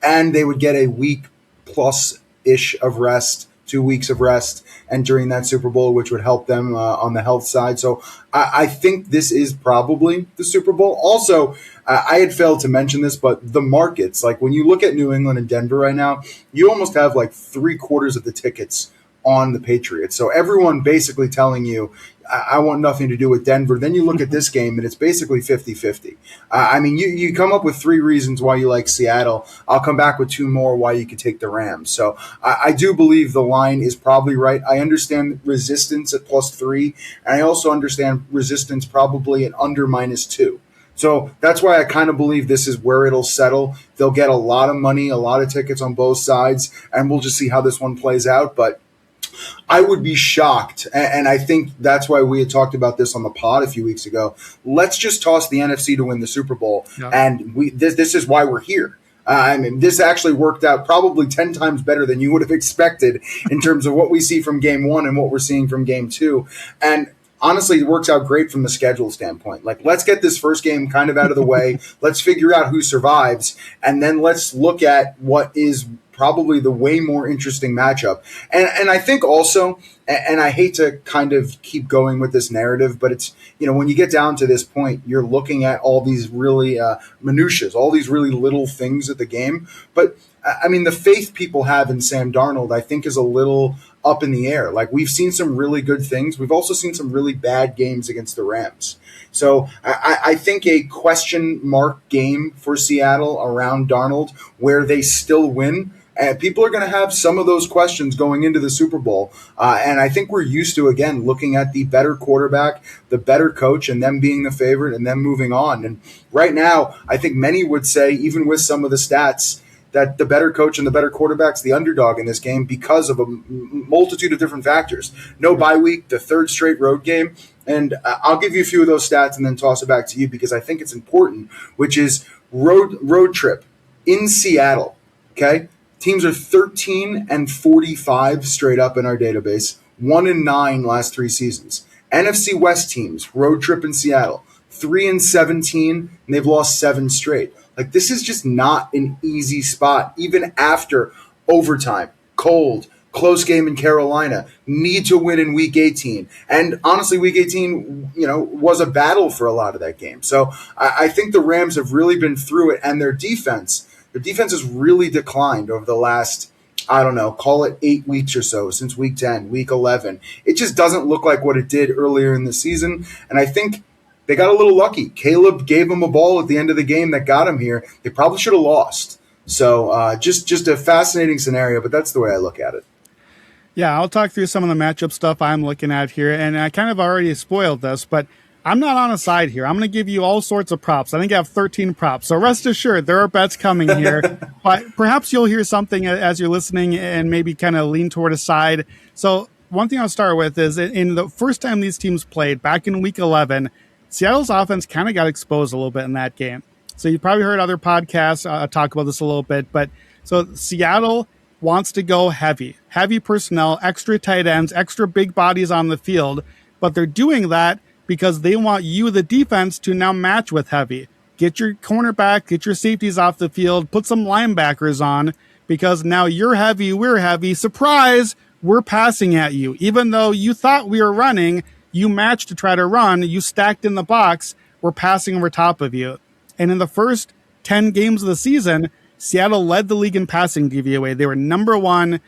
and they would get a week plus ish of rest, 2 weeks of rest, and during that Super Bowl, which would help them on the health side. So I think this is probably the Super Bowl. Also, I had failed to mention this, but the markets, like when you look at New England and Denver right now, you almost have like 3/4 of the tickets on the Patriots. So everyone basically telling you, I want nothing to do with Denver. Then you look at this game, and it's basically 50-50. I mean, you come up with 3 reasons why you like Seattle. I'll come back with 2 more why you could take the Rams. So I do believe the line is probably right. I understand resistance at +3, and I also understand resistance probably at under -2. So that's why I kind of believe this is where it'll settle. They'll get a lot of money, a lot of tickets on both sides, and we'll just see how this one plays out. But I would be shocked, and I think that's why we had talked about this on the pod a few weeks ago. Let's just toss the NFC to win the Super Bowl, and this is why we're here. I mean, this actually worked out probably 10 times better than you would have expected in terms of what we see from Game 1 and what we're seeing from Game 2. And honestly, it works out great from the schedule standpoint. Like, let's get this first game kind of out of the way. Let's figure out who survives, and then let's look at what is probably the way more interesting matchup. And I think also, and I hate to kind of keep going with this narrative, but it's, when you get down to this point, you're looking at all these really minutiae, all these really little things at the game. But I mean, the faith people have in Sam Darnold, I think, is a little up in the air. Like, we've seen some really good things. We've also seen some really bad games against the Rams. So I think a question mark game for Seattle around Darnold where they still win. And people are going to have some of those questions going into the Super Bowl. And I think we're used to, again, looking at the better quarterback, the better coach, and them being the favorite and them moving on. And right now, I think many would say, even with some of the stats, that the better coach and the better quarterback's the underdog in this game because of a multitude of different factors. No bye week, the third straight road game. And I'll give you a few of those stats and then toss it back to you because I think it's important, which is road trip in Seattle. Okay? Teams are 13-45 straight up in our database, 1-9 last 3 seasons. NFC West teams, road trip in Seattle, 3-17, and they've lost 7 straight. Like, this is just not an easy spot, even after overtime, cold, close game in Carolina, need to win in Week 18. And honestly, Week 18, was a battle for a lot of that game. So I think the Rams have really been through it, and their defense has really declined over the last, I don't know, call it 8 weeks or so, since Week 10, Week 11. It just doesn't look like what it did earlier in the season, and I think they got a little lucky. Caleb gave them a ball at the end of the game that got them here. They probably should have lost. So just a fascinating scenario, but that's the way I look at it. Yeah, I'll talk through some of the matchup stuff I'm looking at here, and I kind of already spoiled this, but I'm not on a side here. I'm going to give you all sorts of props. I think I have 13 props, so rest assured there are bets coming here, but perhaps you'll hear something as you're listening and maybe kind of lean toward a side. So one thing I'll start with is in the first time these teams played, back in Week 11, Seattle's offense kind of got exposed a little bit in that game. So you probably heard other podcasts talk about this a little bit, but so Seattle wants to go heavy personnel, extra tight ends, extra big bodies on the field, but they're doing that because they want you, the defense, to now match with heavy. Get your cornerback, get your safeties off the field, put some linebackers on, because now you're heavy, we're heavy. Surprise, we're passing at you. Even though you thought we were running, you matched to try to run, you stacked in the box, we're passing over top of you. And in the first 10 games of the season, Seattle led the league in passing DVOA. They were number one.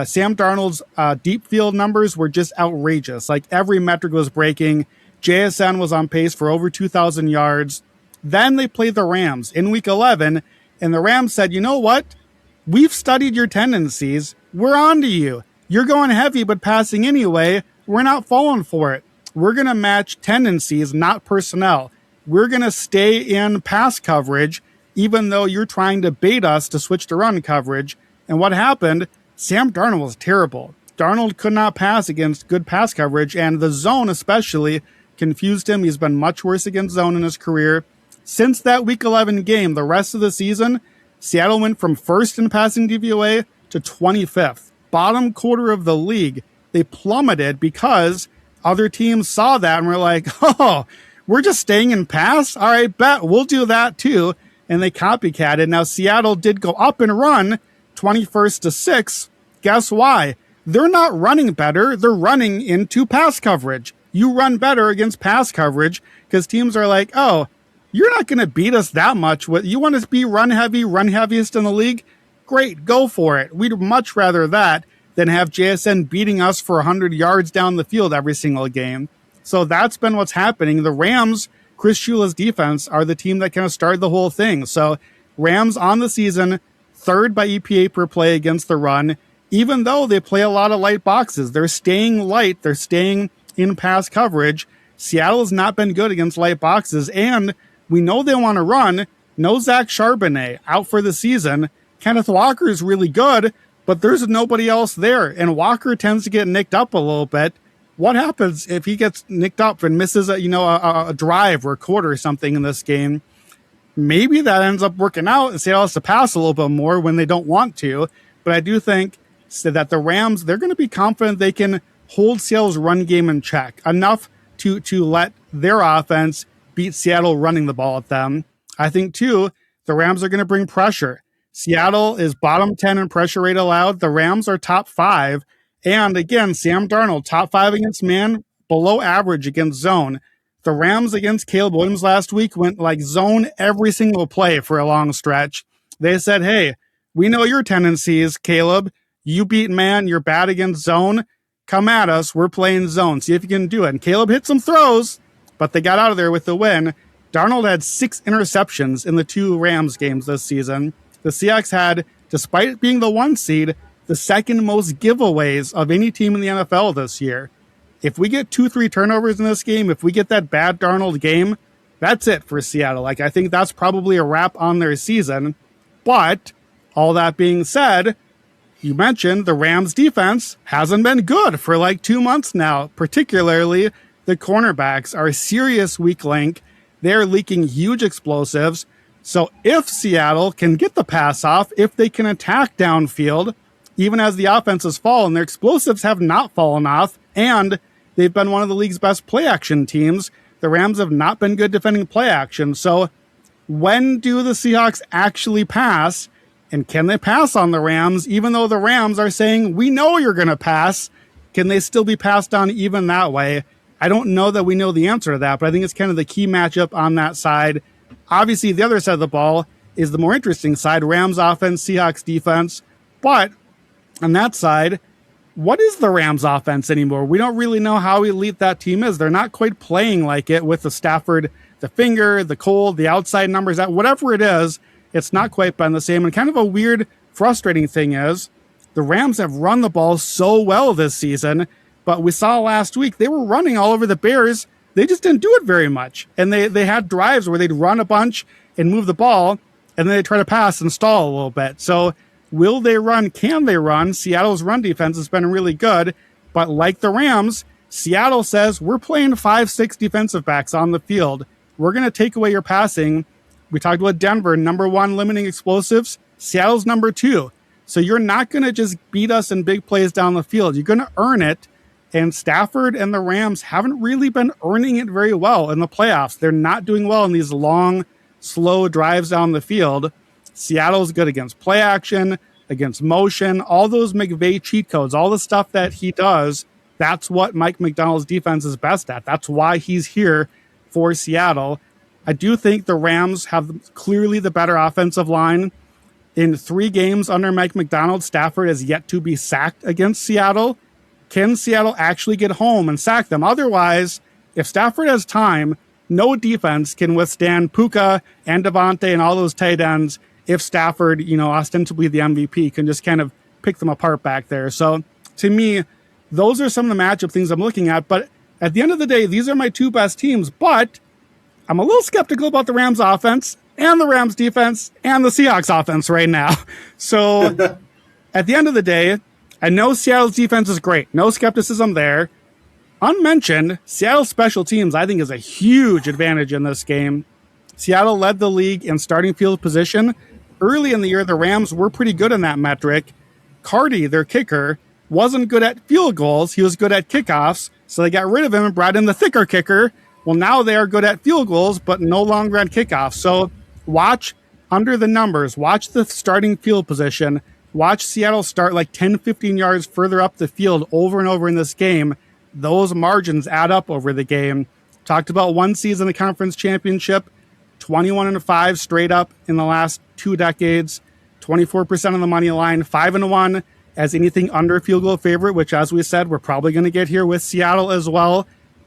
Sam Darnold's deep field numbers were just outrageous. Like, every metric was breaking. JSN was on pace for over 2,000 yards. Then they played the Rams in Week 11, and the Rams said, you know what? We've studied your tendencies. We're on to you. You're going heavy but passing anyway. We're not falling for it. We're going to match tendencies, not personnel. We're going to stay in pass coverage, even though you're trying to bait us to switch to run coverage. And what happened? Sam Darnold was terrible. Darnold could not pass against good pass coverage, and the zone especially confused him. He's been much worse against zone in his career. Since that Week 11 game, the rest of the season, Seattle went from first in passing DVOA to 25th. Bottom quarter of the league. They plummeted because other teams saw that and were like, oh, we're just staying in pass? All right, bet. We'll do that too. And they copycatted. Now, Seattle did go up and run 21st to 6. Guess why? They're not running better. They're running into pass coverage. You run better against pass coverage because teams are like, oh, you're not going to beat us that much. You want us to be run heaviest in the league? Great, go for it. We'd much rather that than have JSN beating us for 100 yards down the field every single game. So that's been what's happening. The Rams, Chris Shula's defense, are the team that kind of started the whole thing. So Rams on the season, third by EPA per play against the run, even though they play a lot of light boxes. They're staying light. They're staying in pass coverage. Seattle has not been good against light boxes, and we know they want to run. No Zach Charbonnet out for the season. Kenneth Walker is really good, but there's nobody else there, and Walker tends to get nicked up a little bit. What happens if he gets nicked up and misses a drive or a quarter or something in this game? Maybe that ends up working out and Seattle has to pass a little bit more when they don't want to. But I do think that the Rams, they're going to be confident they can hold Seattle's run game in check enough to let their offense beat Seattle running the ball at them. I think, too, the Rams are going to bring pressure. Seattle is bottom 10 in pressure rate allowed. The Rams are top 5. And again, Sam Darnold, top 5 against man, below average against zone. The Rams against Caleb Williams last week went like zone every single play for a long stretch. They said, hey, We know your tendencies, Caleb. You beat man, you're bad against zone. Come at us. We're playing zone. See if you can do it. And Caleb hit some throws, but they got out of there with the win. Darnold had 6 interceptions in the 2 Rams games this season. The Seahawks had, despite being the 1 seed, the second most giveaways of any team in the NFL this year. If we get 2-3 turnovers in this game, if we get that bad Darnold game, that's it for Seattle. Like, I think that's probably a wrap on their season. But all that being said, you mentioned the Rams defense hasn't been good for like 2 months now. Particularly, the cornerbacks are a serious weak link. They're leaking huge explosives. So if Seattle can get the pass off, if they can attack downfield, even as the offenses fall, and their explosives have not fallen off, and they've been one of the league's best play action teams, the Rams have not been good defending play action. So when do the Seahawks actually pass? And can they pass on the Rams, even though the Rams are saying, we know you're going to pass? Can they still be passed on even that way? I don't know that we know the answer to that, but I think it's kind of the key matchup on that side. Obviously, the other side of the ball is the more interesting side, Rams offense, Seahawks defense. But on that side, what is the Rams offense anymore? We don't really know how elite that team is. They're not quite playing like it with the Stafford, the finger, the cold, the outside numbers, that whatever it is, it's not quite been the same. And kind of a weird, frustrating thing is the Rams have run the ball so well this season, but we saw last week they were running all over the Bears. They just didn't do it very much. And they had drives where they'd run a bunch and move the ball, and then they'd try to pass and stall a little bit. So will they run? Can they run? Seattle's run defense has been really good, but like the Rams, Seattle says, we're playing 5-6 defensive backs on the field. We're going to take away your passing. We talked about Denver, number 1 limiting explosives. Seattle's number 2. So you're not going to just beat us in big plays down the field. You're going to earn it. And Stafford and the Rams haven't really been earning it very well in the playoffs. They're not doing well in these long, slow drives down the field. Seattle's good against play action, against motion, all those McVay cheat codes, all the stuff that he does. That's what Mike McDonald's defense is best at. That's why he's here for Seattle. I do think the Rams have clearly the better offensive line. In 3 games under Mike McDonald, Stafford has yet to be sacked against Seattle. Can Seattle actually get home and sack them? Otherwise, if Stafford has time, no defense can withstand Puka and Devontae and all those tight ends if Stafford, ostensibly the MVP, can just kind of pick them apart back there. So to me, those are some of the matchup things I'm looking at. But at the end of the day, these are my 2 best teams. But I'm a little skeptical about the Rams offense and the Rams defense and the Seahawks offense right now. So at the end of the day, I know Seattle's defense is great. No skepticism there. Unmentioned, Seattle's special teams, I think, is a huge advantage in this game. Seattle led the league in starting field position. Early in the year, the Rams were pretty good in that metric. Carty, their kicker, wasn't good at field goals. He was good at kickoffs, so they got rid of him and brought in the thicker kicker. Well, now they are good at field goals, but no longer at kickoffs. So watch under the numbers. Watch the starting field position. Watch Seattle start like 10, 15 yards further up the field over and over in this game. Those margins add up over the game. Talked about 1 season, the conference championship, 21-5 straight up in the last 2 decades, 24% on the money line, 5-1 as anything under field goal favorite, which, as we said, we're probably going to get here with Seattle as well.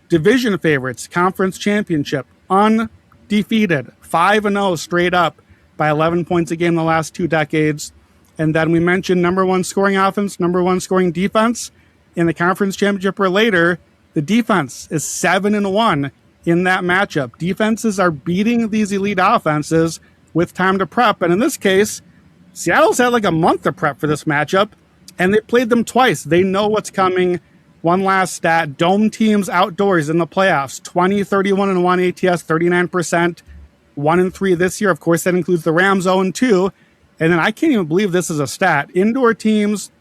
Division favorites, conference championship, undefeated, 5-0 straight up by 11 points a game in the last 2 decades. And then we mentioned number 1 scoring offense, number 1 scoring defense. In the conference championship or later, the defense is 7-1 in that matchup. Defenses are beating these elite offenses with time to prep. And in this case, Seattle's had like a month to prep for this matchup, and they played them twice. They know what's coming. One last stat, dome teams outdoors in the playoffs, 20-31-1 ATS, 39%, 1-3 this year. Of course, that includes the Rams 0-2. And then I can't even believe this is a stat. Indoor teams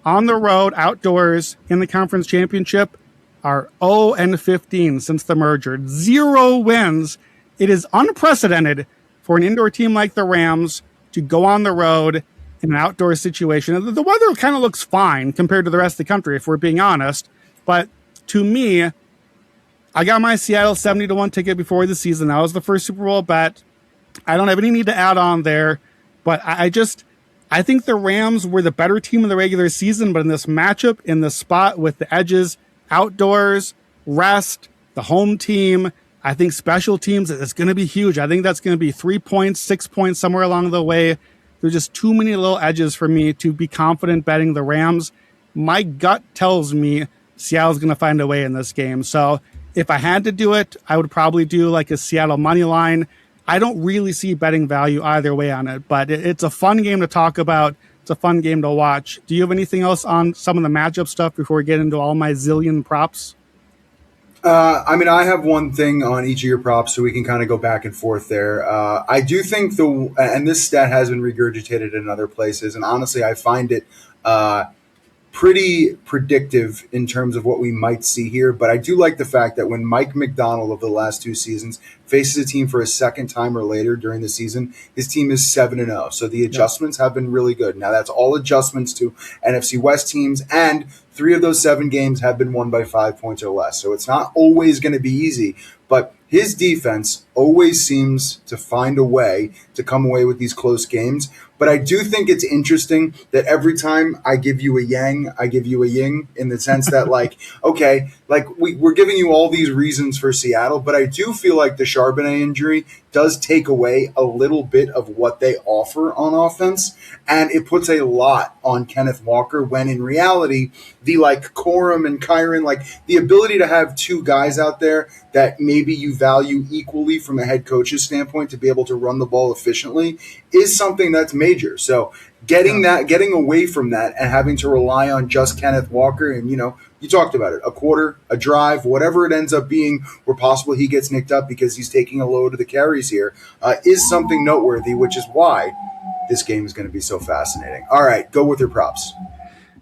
on the road, outdoors, in the conference championship are 0-15 since the merger. 0 wins. It is unprecedented for an indoor team like the Rams to go on the road in an outdoor situation. The weather kind of looks fine compared to the rest of the country, if we're being honest. But to me, I got my Seattle 70-1 ticket before the season. That was the first Super Bowl bet. I don't have any need to add on there. But I I think the Rams were the better team in the regular season, but in this matchup, in the spot with the edges, outdoors, rest, the home team, I think special teams is going to be huge. I think that's going to be 3 points, 6 points, somewhere along the way. There's just too many little edges for me to be confident betting the Rams. My gut tells me Seattle's going to find a way in this game. So if I had to do it, I would probably do like a Seattle money line. I don't really see betting value either way on it, but it's a fun game to talk about. It's a fun game to watch. Do you have anything else on some of the matchup stuff before we get into all my zillion props? I have one thing on each of your props, so we can kind of go back and forth there. I do think and this stat has been regurgitated in other places, and honestly, I find it pretty predictive in terms of what we might see here. But I do like the fact that when Mike McDonald of the last 2 seasons faces a team for a second time or later during the season, his team is 7-0. So the adjustments have been really good. Now that's all adjustments to NFC West teams, and 3 of those 7 games have been won by 5 points or less. So it's not always going to be easy, but his defense always seems to find a way to come away with these close games. But I do think it's interesting that every time I give you a yang, I give you a yin, in the sense that, okay, we're giving you all these reasons for Seattle, but I do feel like the Charbonnet injury does take away a little bit of what they offer on offense, and it puts a lot on Kenneth Walker, when in reality, the Corum and Kyren, the ability to have 2 guys out there that maybe you value equally from a head coach's standpoint to be able to run the ball efficiently is something that's major. So getting away from that and having to rely on just Kenneth Walker, and you talked about it, a quarter, a drive, whatever it ends up being, where possible he gets nicked up because he's taking a load of the carries here, is something noteworthy, which is why this game is going to be so fascinating. All right, go with your props.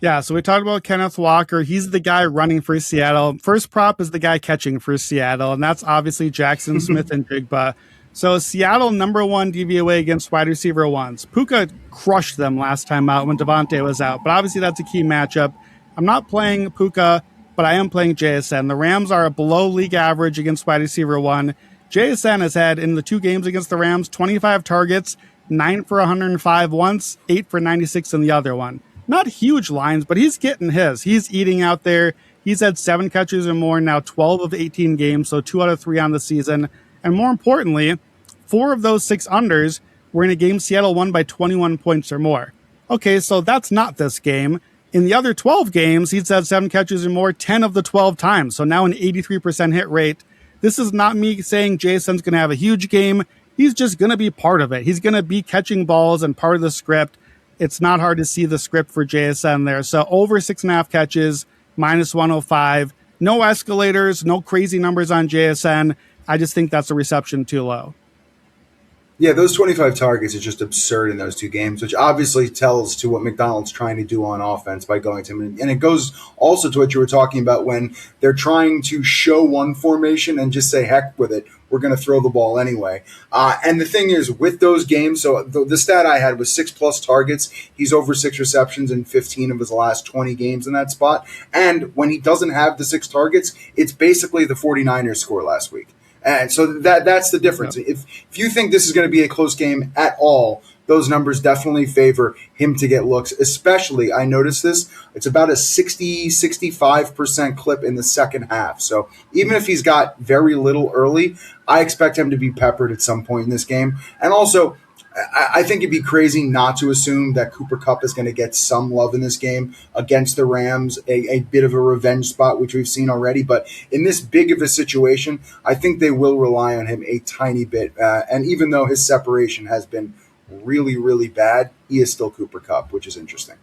Yeah, so we talked about Kenneth Walker. He's the guy running for Seattle. First prop is the guy catching for Seattle, and that's obviously Jackson Smith and Jigba. So Seattle, number 1 DVOA against wide receiver ones. Puka crushed them last time out when Devontae was out, but obviously that's a key matchup. I'm not playing Puka, but I am playing JSN. The Rams are below league average against wide receiver 1. JSN has had, in the 2 games against the Rams, 25 targets, 9 for 105 once, 8 for 96 in the other one. Not huge lines, but he's getting his. He's eating out there. He's had 7 catches or more, now 12 of 18 games, so 2 out of 3 on the season. And more importantly, 4 of those 6 unders were in a game Seattle won by 21 points or more. Okay, so that's not this game. In the other 12 games, he's had 7 catches or more 10 of the 12 times, so now an 83% hit rate. This is not me saying Jason's going to have a huge game. He's just going to be part of it. He's going to be catching balls and part of the script. It's not hard to see the script for JSN there. So over 6.5 catches, minus 105. No escalators, no crazy numbers on JSN. I just think that's a reception too low. Yeah, those 25 targets are just absurd in those 2 games, which obviously tells to what McDonald's trying to do on offense by going to him. And it goes also to what you were talking about when they're trying to show one formation and just say, heck with it, we're going to throw the ball anyway. And the thing is, with those games, so the stat I had was 6+ targets. He's over 6 receptions in 15 of his last 20 games in that spot. And when he doesn't have the 6 targets, it's basically the 49ers score last week. And so that's the difference. Yep. If you think this is going to be a close game at all, those numbers definitely favor him to get looks. Especially, I noticed this, it's about a 65% clip in the second half. So even if he's got very little early, I expect him to be peppered at some point in this game. And also, I think it'd be crazy not to assume that Cooper Kupp is going to get some love in this game against the Rams, a bit of a revenge spot, which we've seen already. But in this big of a situation, I think they will rely on him a tiny bit. And even though his separation has been really, really bad, he is still Cooper Kupp, which is interesting.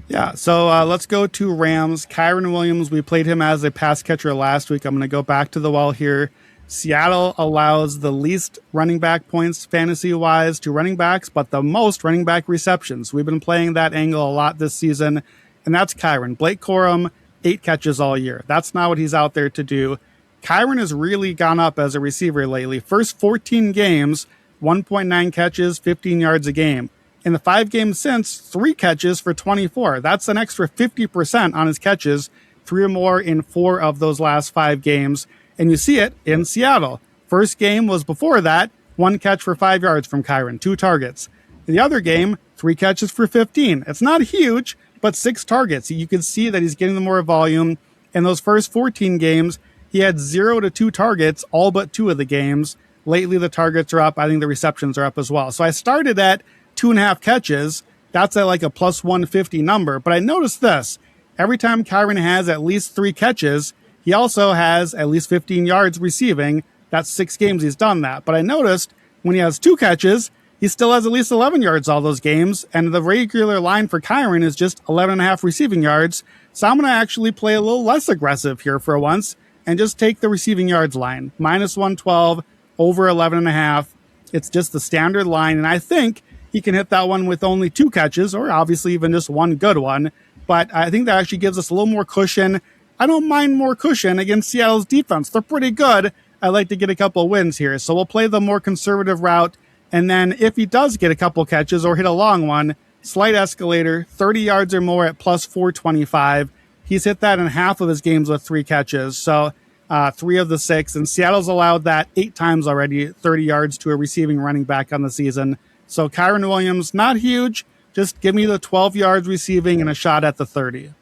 Yeah, so let's go to Rams. Kyren Williams, we played him as a pass catcher last week. I'm going to go back to the well here. Seattle allows the least running back points fantasy-wise to running backs, but the most running back receptions. We've been playing that angle a lot this season, and that's Kyren. Blake Corum, 8 catches all year. That's not what he's out there to do. Kyren has really gone up as a receiver lately. First 14 games, 1.9 catches, 15 yards a game. In the 5 games since, 3 catches for 24. That's an extra 50% on his catches, 3 or more in 4 of those last 5 games. And you see it in Seattle. First game was before that, 1 catch for 5 yards from Kyren, 2 targets. The other game, 3 catches for 15. It's not huge, but 6 targets. You can see that he's getting the more volume. In those first 14 games, he had 0 to 2 targets, all but 2 of the games. Lately, the targets are up. I think the receptions are up as well. So I started at 2.5 catches. That's at like a plus 150 number. But I noticed this. Every time Kyren has at least 3 catches, he also has at least 15 yards receiving. That's 6 games he's done that. But I noticed when he has 2 catches, he still has at least 11 yards all those games. And the regular line for Kyren is just 11.5 receiving yards. So I'm going to actually play a little less aggressive here for once and just take the receiving yards line. Minus 112, over 11.5. It's just the standard line. And I think he can hit that one with only 2 catches, or obviously even just one good one. But I think that actually gives us a little more cushion. I don't mind more cushion against Seattle's defense. They're pretty good. I like to get a couple wins here. So we'll play the more conservative route. And then if he does get a couple catches or hit a long one, slight escalator, 30 yards or more at plus 425. He's hit that in half of his games with 3 catches. So 3 of the 6. And Seattle's allowed that 8 times already, 30 yards to a receiving running back on the season. So Kyren Williams, not huge. Just give me the 12 yards receiving and a shot at the 30.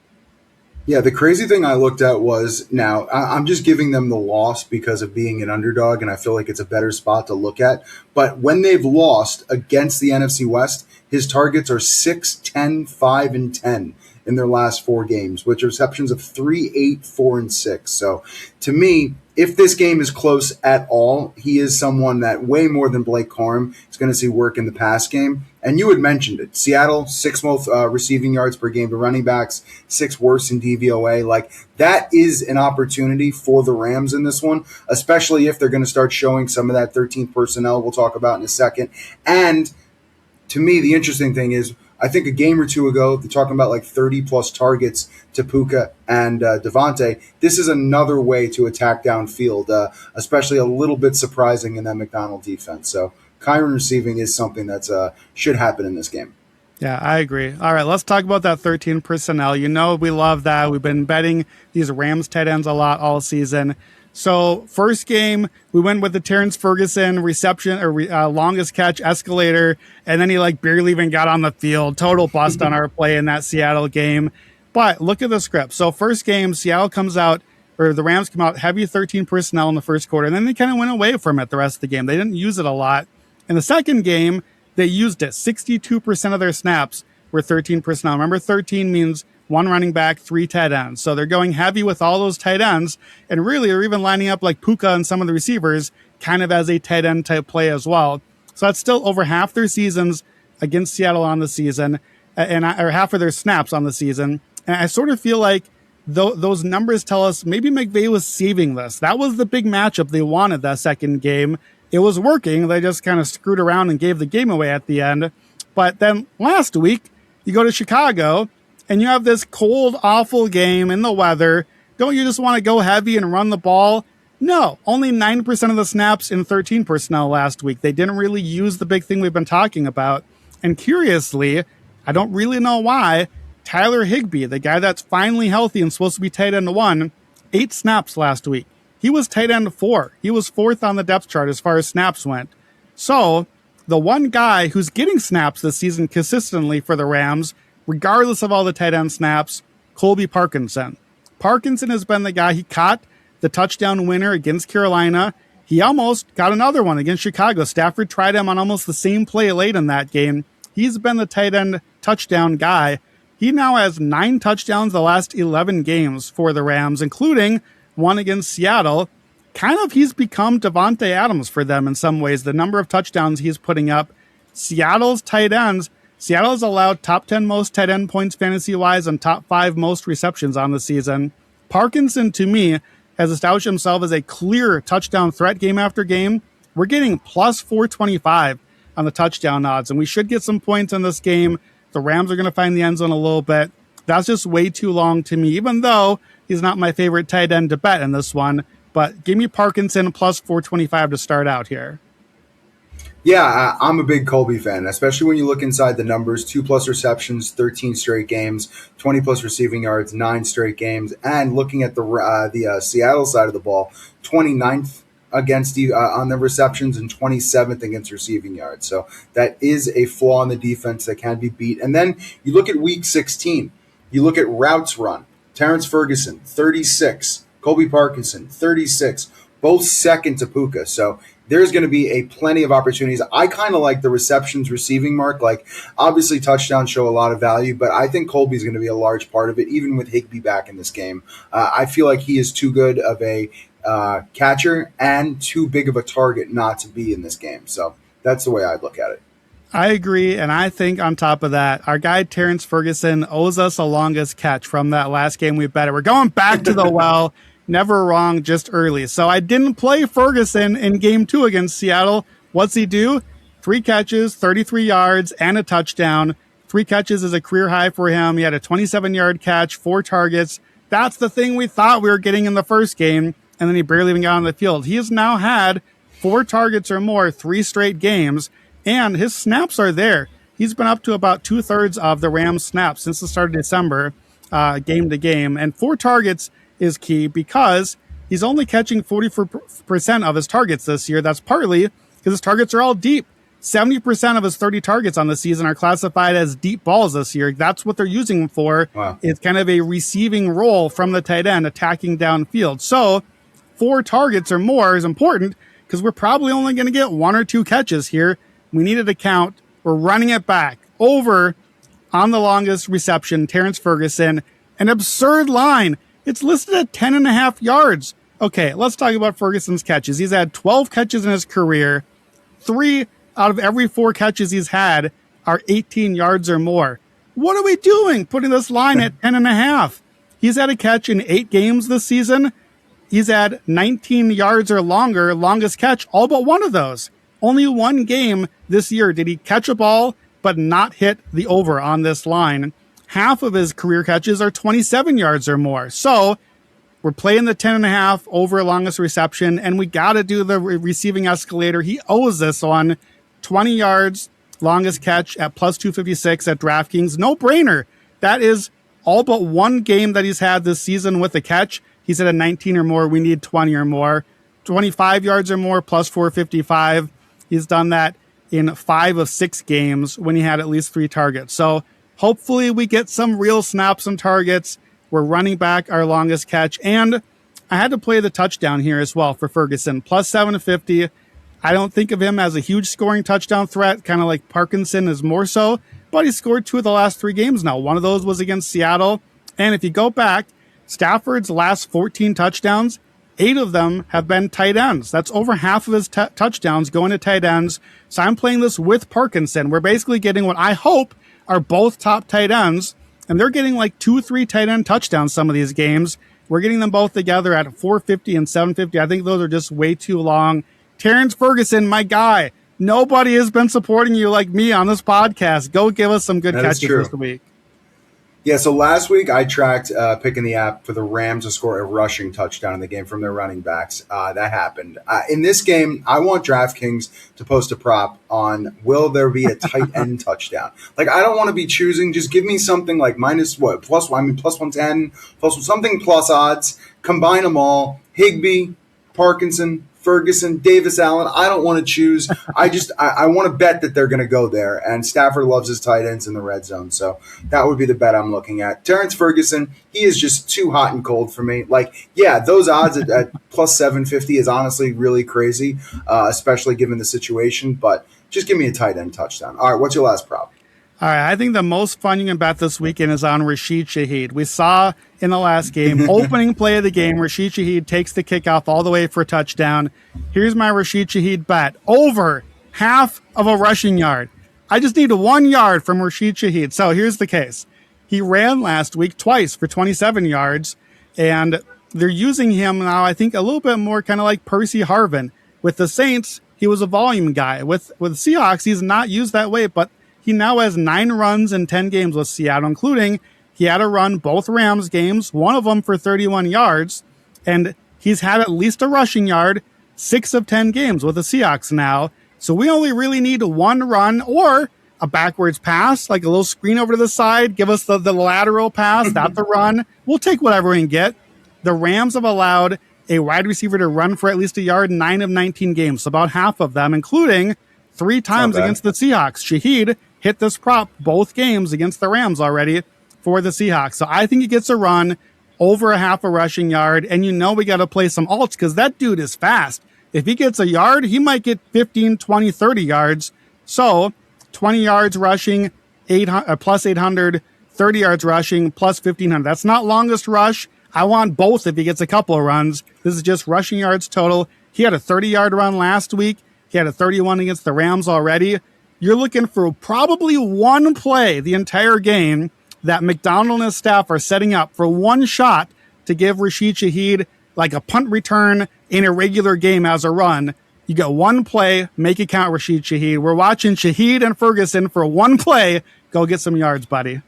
Yeah, the crazy thing I looked at was, now I'm just giving them the loss because of being an underdog, and I feel like it's a better spot to look at. But when they've lost against the NFC West, his targets are 6, 10, 5, and 10 in their last 4 games, with receptions of 3, 8, 4, and 6. So to me, if this game is close at all, he is someone that way more than Blake Corum is going to see work in the pass game. And you had mentioned it. Seattle, 6th most receiving yards per game to running backs, 6th worst in DVOA. Like, that is an opportunity for the Rams in this one, especially if they're going to start showing some of that 13th personnel we'll talk about in a second. And to me, the interesting thing is, I think a game or two ago, they're talking about like 30-plus targets to Puka and Devontae. This is another way to attack downfield, especially a little bit surprising in that McDonald defense. So Kyren receiving is something that should happen in this game. Yeah, I agree. All right, let's talk about that 13 personnel. You know we love that. We've been betting these Rams tight ends a lot all season. So first game, we went with the Terrence Ferguson reception or longest catch escalator, and then he like barely even got on the field. Total bust on our play in that Seattle game. But look at the script. So first game, Seattle comes out, or the Rams come out heavy 13 personnel in the first quarter, and then they kind of went away from it the rest of the game. They didn't use it a lot. In the second game, they used it. 62% of their snaps were 13 personnel. Remember, 13 means 1 running back, 3 tight ends. So they're going heavy with all those tight ends, and really they're even lining up like Puka and some of the receivers kind of as a tight end type play as well. So that's still over half their seasons against Seattle on the season, or half of their snaps on the season. And I sort of feel like those numbers tell us maybe McVay was saving this. That was the big matchup they wanted that second game. It was working. They just kind of screwed around and gave the game away at the end. But then last week, you go to Chicago, and you have this cold, awful game in the weather. Don't you just want to go heavy and run the ball? No, only 9% of the snaps in 13 personnel last week. They didn't really use the big thing we've been talking about. And curiously, I don't really know why, Tyler Higbee, the guy that's finally healthy and supposed to be tight end 1, 8 snaps last week. He was tight end 4. He was 4th on the depth chart as far as snaps went. So the one guy who's getting snaps this season consistently for the Rams, regardless of all the tight end snaps, Colby Parkinson. Parkinson has been the guy. He caught the touchdown winner against Carolina. He almost got another one against Chicago. Stafford tried him on almost the same play late in that game. He's been the tight end touchdown guy. He now has 9 touchdowns the last 11 games for the Rams, including one against Seattle. Kind of he's become Davante Adams for them in some ways. The number of touchdowns he's putting up. Seattle's tight ends, Seattle's allowed top 10 most tight end points fantasy-wise and top 5 most receptions on the season. Parkinson, to me, has established himself as a clear touchdown threat game after game. We're getting plus 425 on the touchdown odds, and we should get some points in this game. The Rams are going to find the end zone a little bit. That's just way too long to me, even though he's not my favorite tight end to bet in this one. But give me Parkinson plus 425 to start out here. Yeah, I'm a big Colby fan, especially when you look inside the numbers. 2+ receptions, 13 straight games, 20+ receiving yards, 9 straight games. And looking at the Seattle side of the ball, 29th against on the receptions and 27th against receiving yards. So that is a flaw in the defense that can be beat. And then you look at week 16. You look at routes run. Terrence Ferguson, 36. Colby Parkinson, 36. Both second to Puka. So there's going to be plenty of opportunities. I kind of like the receptions receiving mark. Like, obviously, touchdowns show a lot of value, but I think Colby's going to be a large part of it, even with Higbee back in this game. I feel like he is too good of a catcher and too big of a target not to be in this game. So that's the way I'd look at it. I agree, and I think on top of that, our guy Terrence Ferguson owes us a longest catch from that last game we bet it. We're going back to the well. Never wrong, just early. So I didn't play Ferguson in game 2 against Seattle. What's he do? 3 catches, 33 yards, and a touchdown. 3 catches is a career high for him. He had a 27-yard catch, 4 targets. That's the thing we thought we were getting in the first game, and then he barely even got on the field. He has now had 4 targets or more, 3 straight games, and his snaps are there. He's been up to about 2/3 of the Rams snaps since the start of December, game to game, and 4 targets is key because he's only catching 40% of his targets this year. That's partly because his targets are all deep. 70% of his 30 targets on the season are classified as deep balls this year. That's what they're using him for. Wow. It's kind of a receiving role from the tight end, attacking downfield. So 4 targets or more is important because we're probably only going to get 1 or 2 catches here. We needed a count. We're running it back over on the longest reception, Terrence Ferguson, an absurd line. It's listed at 10.5 yards. Okay, let's talk about Ferguson's catches. He's had 12 catches in his career. 3 out of every 4 catches he's had are 18 yards or more. What are we doing putting this line at 10.5? He's had a catch in 8 games this season. He's had 19 yards or longer, longest catch, all but 1 of those. Only 1 game this year did he catch a ball but not hit the over on this line. Half of his career catches are 27 yards or more. So we're playing the 10.5 over longest reception, and we got to do the receiving escalator. He owes this on 20 yards, longest catch at plus 256 at DraftKings. No brainer. That is all but 1 game that he's had this season with a catch. He's at a 19 or more. We need 20 or more. 25 yards or more, plus 455. He's done that in 5 of 6 games when he had at least 3 targets. So hopefully we get some real snaps and targets. We're running back our longest catch. And I had to play the touchdown here as well for Ferguson. Plus 750. I don't think of him as a huge scoring touchdown threat, kind of like Parkinson is more so. But he scored 2 of the last 3 games now. One of those was against Seattle. And if you go back, Stafford's last 14 touchdowns, 8 of them have been tight ends. That's over half of his touchdowns going to tight ends. So I'm playing this with Parkinson. We're basically getting what I hope are both top tight ends, and they're getting like 2-3 tight end touchdowns some of these games. We're getting them both together at 450 and 750. I think those are just way too long. Terrence Ferguson, my guy. Nobody has been supporting you like me on this podcast. Go give us some good catches this week. Yeah, so last week I tracked picking the app for the Rams to score a rushing touchdown in the game from their running backs. That happened. In this game, I want DraftKings to post a prop on will there be a tight end touchdown. Like, I don't want to be choosing. Just give me something like plus 110, plus something plus odds. Combine them all. Higbee, Parkinson, Ferguson, Davis Allen. I don't want to choose. I want to bet that they're going to go there. And Stafford loves his tight ends in the red zone. So that would be the bet I'm looking at. Terrence Ferguson, he is just too hot and cold for me. Like, yeah, those odds at plus 750 is honestly really crazy, especially given the situation. But just give me a tight end touchdown. All right, what's your last prop? All right, I think the most fun you can bet this weekend is on Rashid Shaheed. We saw in the last game, opening play of the game, Rashid Shaheed takes the kickoff all the way for a touchdown. Here's my Rashid Shaheed bet. Over half of a rushing yard. I just need 1 yard from Rashid Shaheed. So here's the case. He ran last week twice for 27 yards, and they're using him now, I think, a little bit more kind of like Percy Harvin. With the Saints, he was a volume guy. With Seahawks, he's not used that way, but he now has 9 runs in 10 games with Seattle, including he had a run both Rams games, one of them for 31 yards, and he's had at least a rushing yard 6 of 10 games with the Seahawks now. So we only really need 1 run or a backwards pass, like a little screen over to the side, give us the lateral pass, that's a run. We'll take whatever we can get. The Rams have allowed a wide receiver to run for at least a yard 9 of 19 games, so about half of them, including 3 times against the Seahawks. Shaheed hit this prop both games against the Rams already for the Seahawks. So I think he gets a run over a half a rushing yard, and we got to play some alts because that dude is fast. If he gets a yard, he might get 15, 20, 30 yards. So 20 yards rushing, plus 800, 30 yards rushing, plus 1,500. That's not longest rush. I want both if he gets a couple of runs. This is just rushing yards total. He had a 30-yard run last week. He had a 31 against the Rams already. You're looking for probably one play the entire game that McDonald and his staff are setting up for one shot to give Rashid Shaheed like a punt return in a regular game as a run. You get one play, make it count, Rashid Shaheed. We're watching Shaheed and Ferguson for one play. Go get some yards, buddy.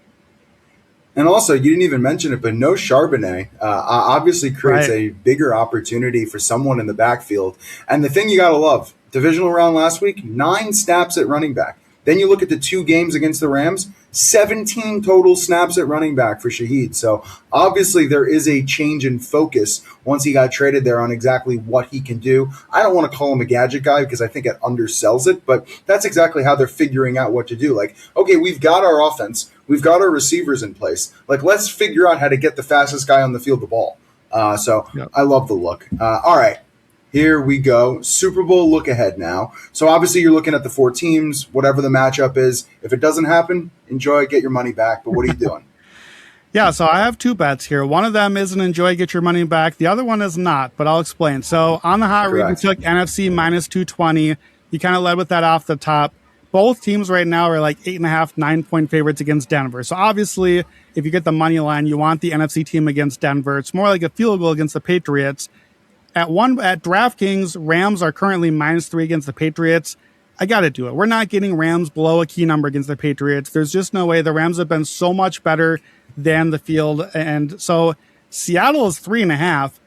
And also, you didn't even mention it, but no Charbonnet obviously creates a bigger opportunity for someone in the backfield. And the thing you got to love, divisional round last week, 9 snaps at running back. Then you look at the 2 games against the Rams, 17 total snaps at running back for Shaheed. So obviously there is a change in focus once he got traded there on exactly what he can do. I don't want to call him a gadget guy because I think it undersells it, but that's exactly how they're figuring out what to do. Like, okay, we've got our offense. We've got our receivers in place. Like, let's figure out how to get the fastest guy on the field the ball. I love the look. All right. Here we go. Super Bowl look ahead now. So obviously you're looking at the 4 teams, whatever the matchup is. If it doesn't happen, enjoy, get your money back. But what are you doing? Yeah, so I have 2 bets here. One of them is an enjoy, get your money back. The other one is not, but I'll explain. So on the hot read, we took NFC minus 220. You kind of led with that off the top. Both teams right now are like 8.5, 9-point favorites against Denver. So obviously, if you get the money line, you want the NFC team against Denver. It's more like a field goal against the Patriots. At DraftKings, Rams are currently -3 against the Patriots. I got to do it. We're not getting Rams below a key number against the Patriots. There's just no way. The Rams have been so much better than the field. And so Seattle is 3.5.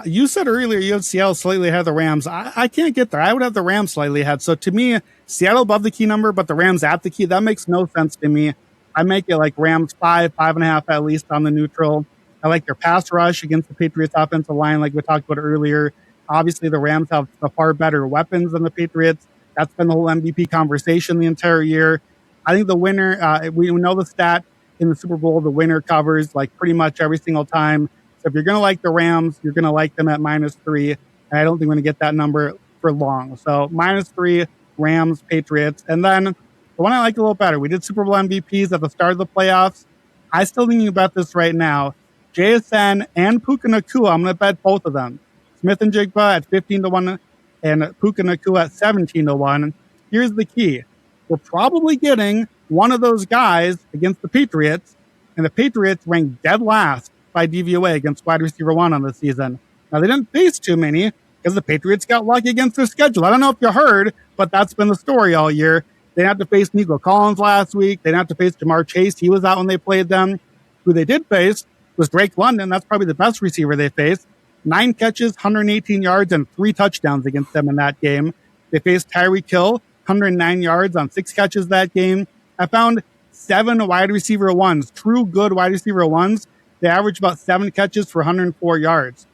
You said earlier you had Seattle slightly ahead of the Rams. I can't get there. I would have the Rams slightly ahead. So to me, Seattle above the key number, but the Rams at the key, that makes no sense to me. I make it like Rams 5, 5.5 at least on the neutral. I like their pass rush against the Patriots offensive line, like we talked about earlier. Obviously, the Rams have the far better weapons than the Patriots. That's been the whole MVP conversation the entire year. I think the winner, we know the stat in the Super Bowl, the winner covers like pretty much every single time. So if you're going to like the Rams, you're going to like them at -3. And I don't think we're going to get that number for long. So -3, Rams, Patriots. And then the one I like a little better, we did Super Bowl MVPs at the start of the playoffs. I still think about this right now. JSN and Puka Nacua, I'm going to bet both of them. Smith and Jigba at 15-1 and Puka Nacua at 17-1. Here's the key. We're probably getting one of those guys against the Patriots, and the Patriots ranked dead last by DVOA against wide receiver 1 on the season. Now, they didn't face too many because the Patriots got lucky against their schedule. I don't know if you heard, but that's been the story all year. They didn't have to face Nico Collins last week. They didn't have to face Jamar Chase. He was out when they played them. Who they did face was Drake London. That's probably the best receiver they faced. 9 catches, 118 yards, and 3 touchdowns against them in that game. They faced Tyreek Hill, 109 yards on 6 catches that game. I found 7 wide receiver 1s, true good wide receiver 1s. They averaged about 7 catches for 104 yards.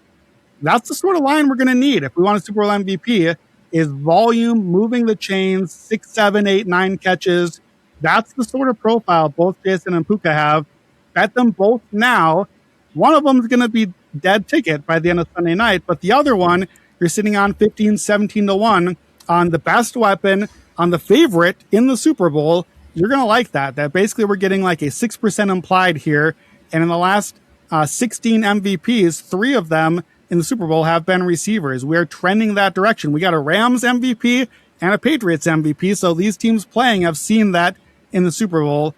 That's the sort of line we're going to need if we want a Super Bowl MVP, is volume, moving the chains, 6, 7, 8, 9 catches. That's the sort of profile both Jason and Puka have. Bet them both now. One of them is going to be dead ticket by the end of Sunday night, but the other one, you're sitting on 15, 17-1 on the best weapon, on the favorite in the Super Bowl. You're going to like that. That basically we're getting like a 6% implied here. And in the last 16 MVPs, 3 of them in the Super Bowl have been receivers. We are trending that direction. We got a Rams MVP and a Patriots MVP. So these teams playing have seen that in the Super Bowl.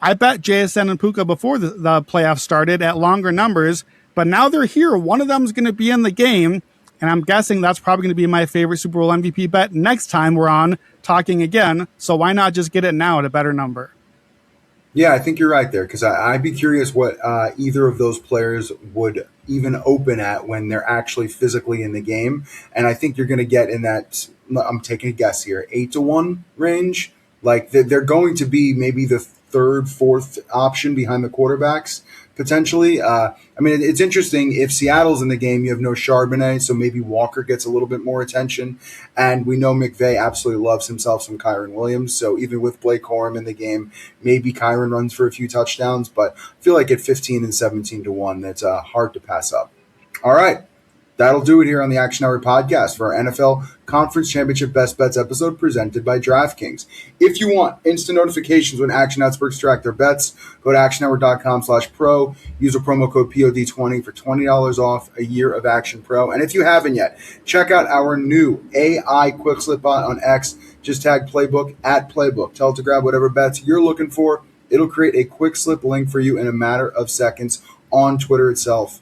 I bet JSN and Puka before the playoffs started at longer numbers, but now they're here. One of them is going to be in the game, and I'm guessing that's probably going to be my favorite Super Bowl MVP bet next time we're on talking again. So why not just get it now at a better number? Yeah, I think you're right there, because I'd be curious what either of those players would even open at when they're actually physically in the game. And I think you're going to get in that, I'm taking a guess here, 8-1 range. Like they're going to be maybe the third, fourth option behind the quarterbacks. potentially. It's interesting. If Seattle's in the game, you have no Charbonnet, so maybe Walker gets a little bit more attention. And we know McVay absolutely loves himself some Kyren Williams, so even with Blake Corum in the game, maybe Kyren runs for a few touchdowns, but I feel like at 15 and 17 to 1, that's hard to pass up. All right. That'll do it here on the Action Hour podcast for our NFL Conference Championship Best Bets episode presented by DraftKings. If you want instant notifications when action experts track their bets, go to actionhour.com/pro. Use a promo code POD20 for $20 off a year of Action Pro. And if you haven't yet, check out our new AI Quick Slip bot on X. Just tag Playbook at Playbook. Tell it to grab whatever bets you're looking for. It'll create a quick slip link for you in a matter of seconds on Twitter itself.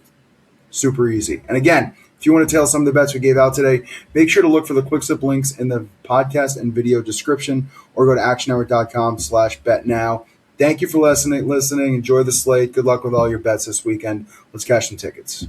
Super easy. And again, if you want to tell some of the bets we gave out today, make sure to look for the quick slip links in the podcast and video description or go to actionhour.com/bet now. Thank you for listening. Enjoy the slate. Good luck with all your bets this weekend. Let's cash some tickets.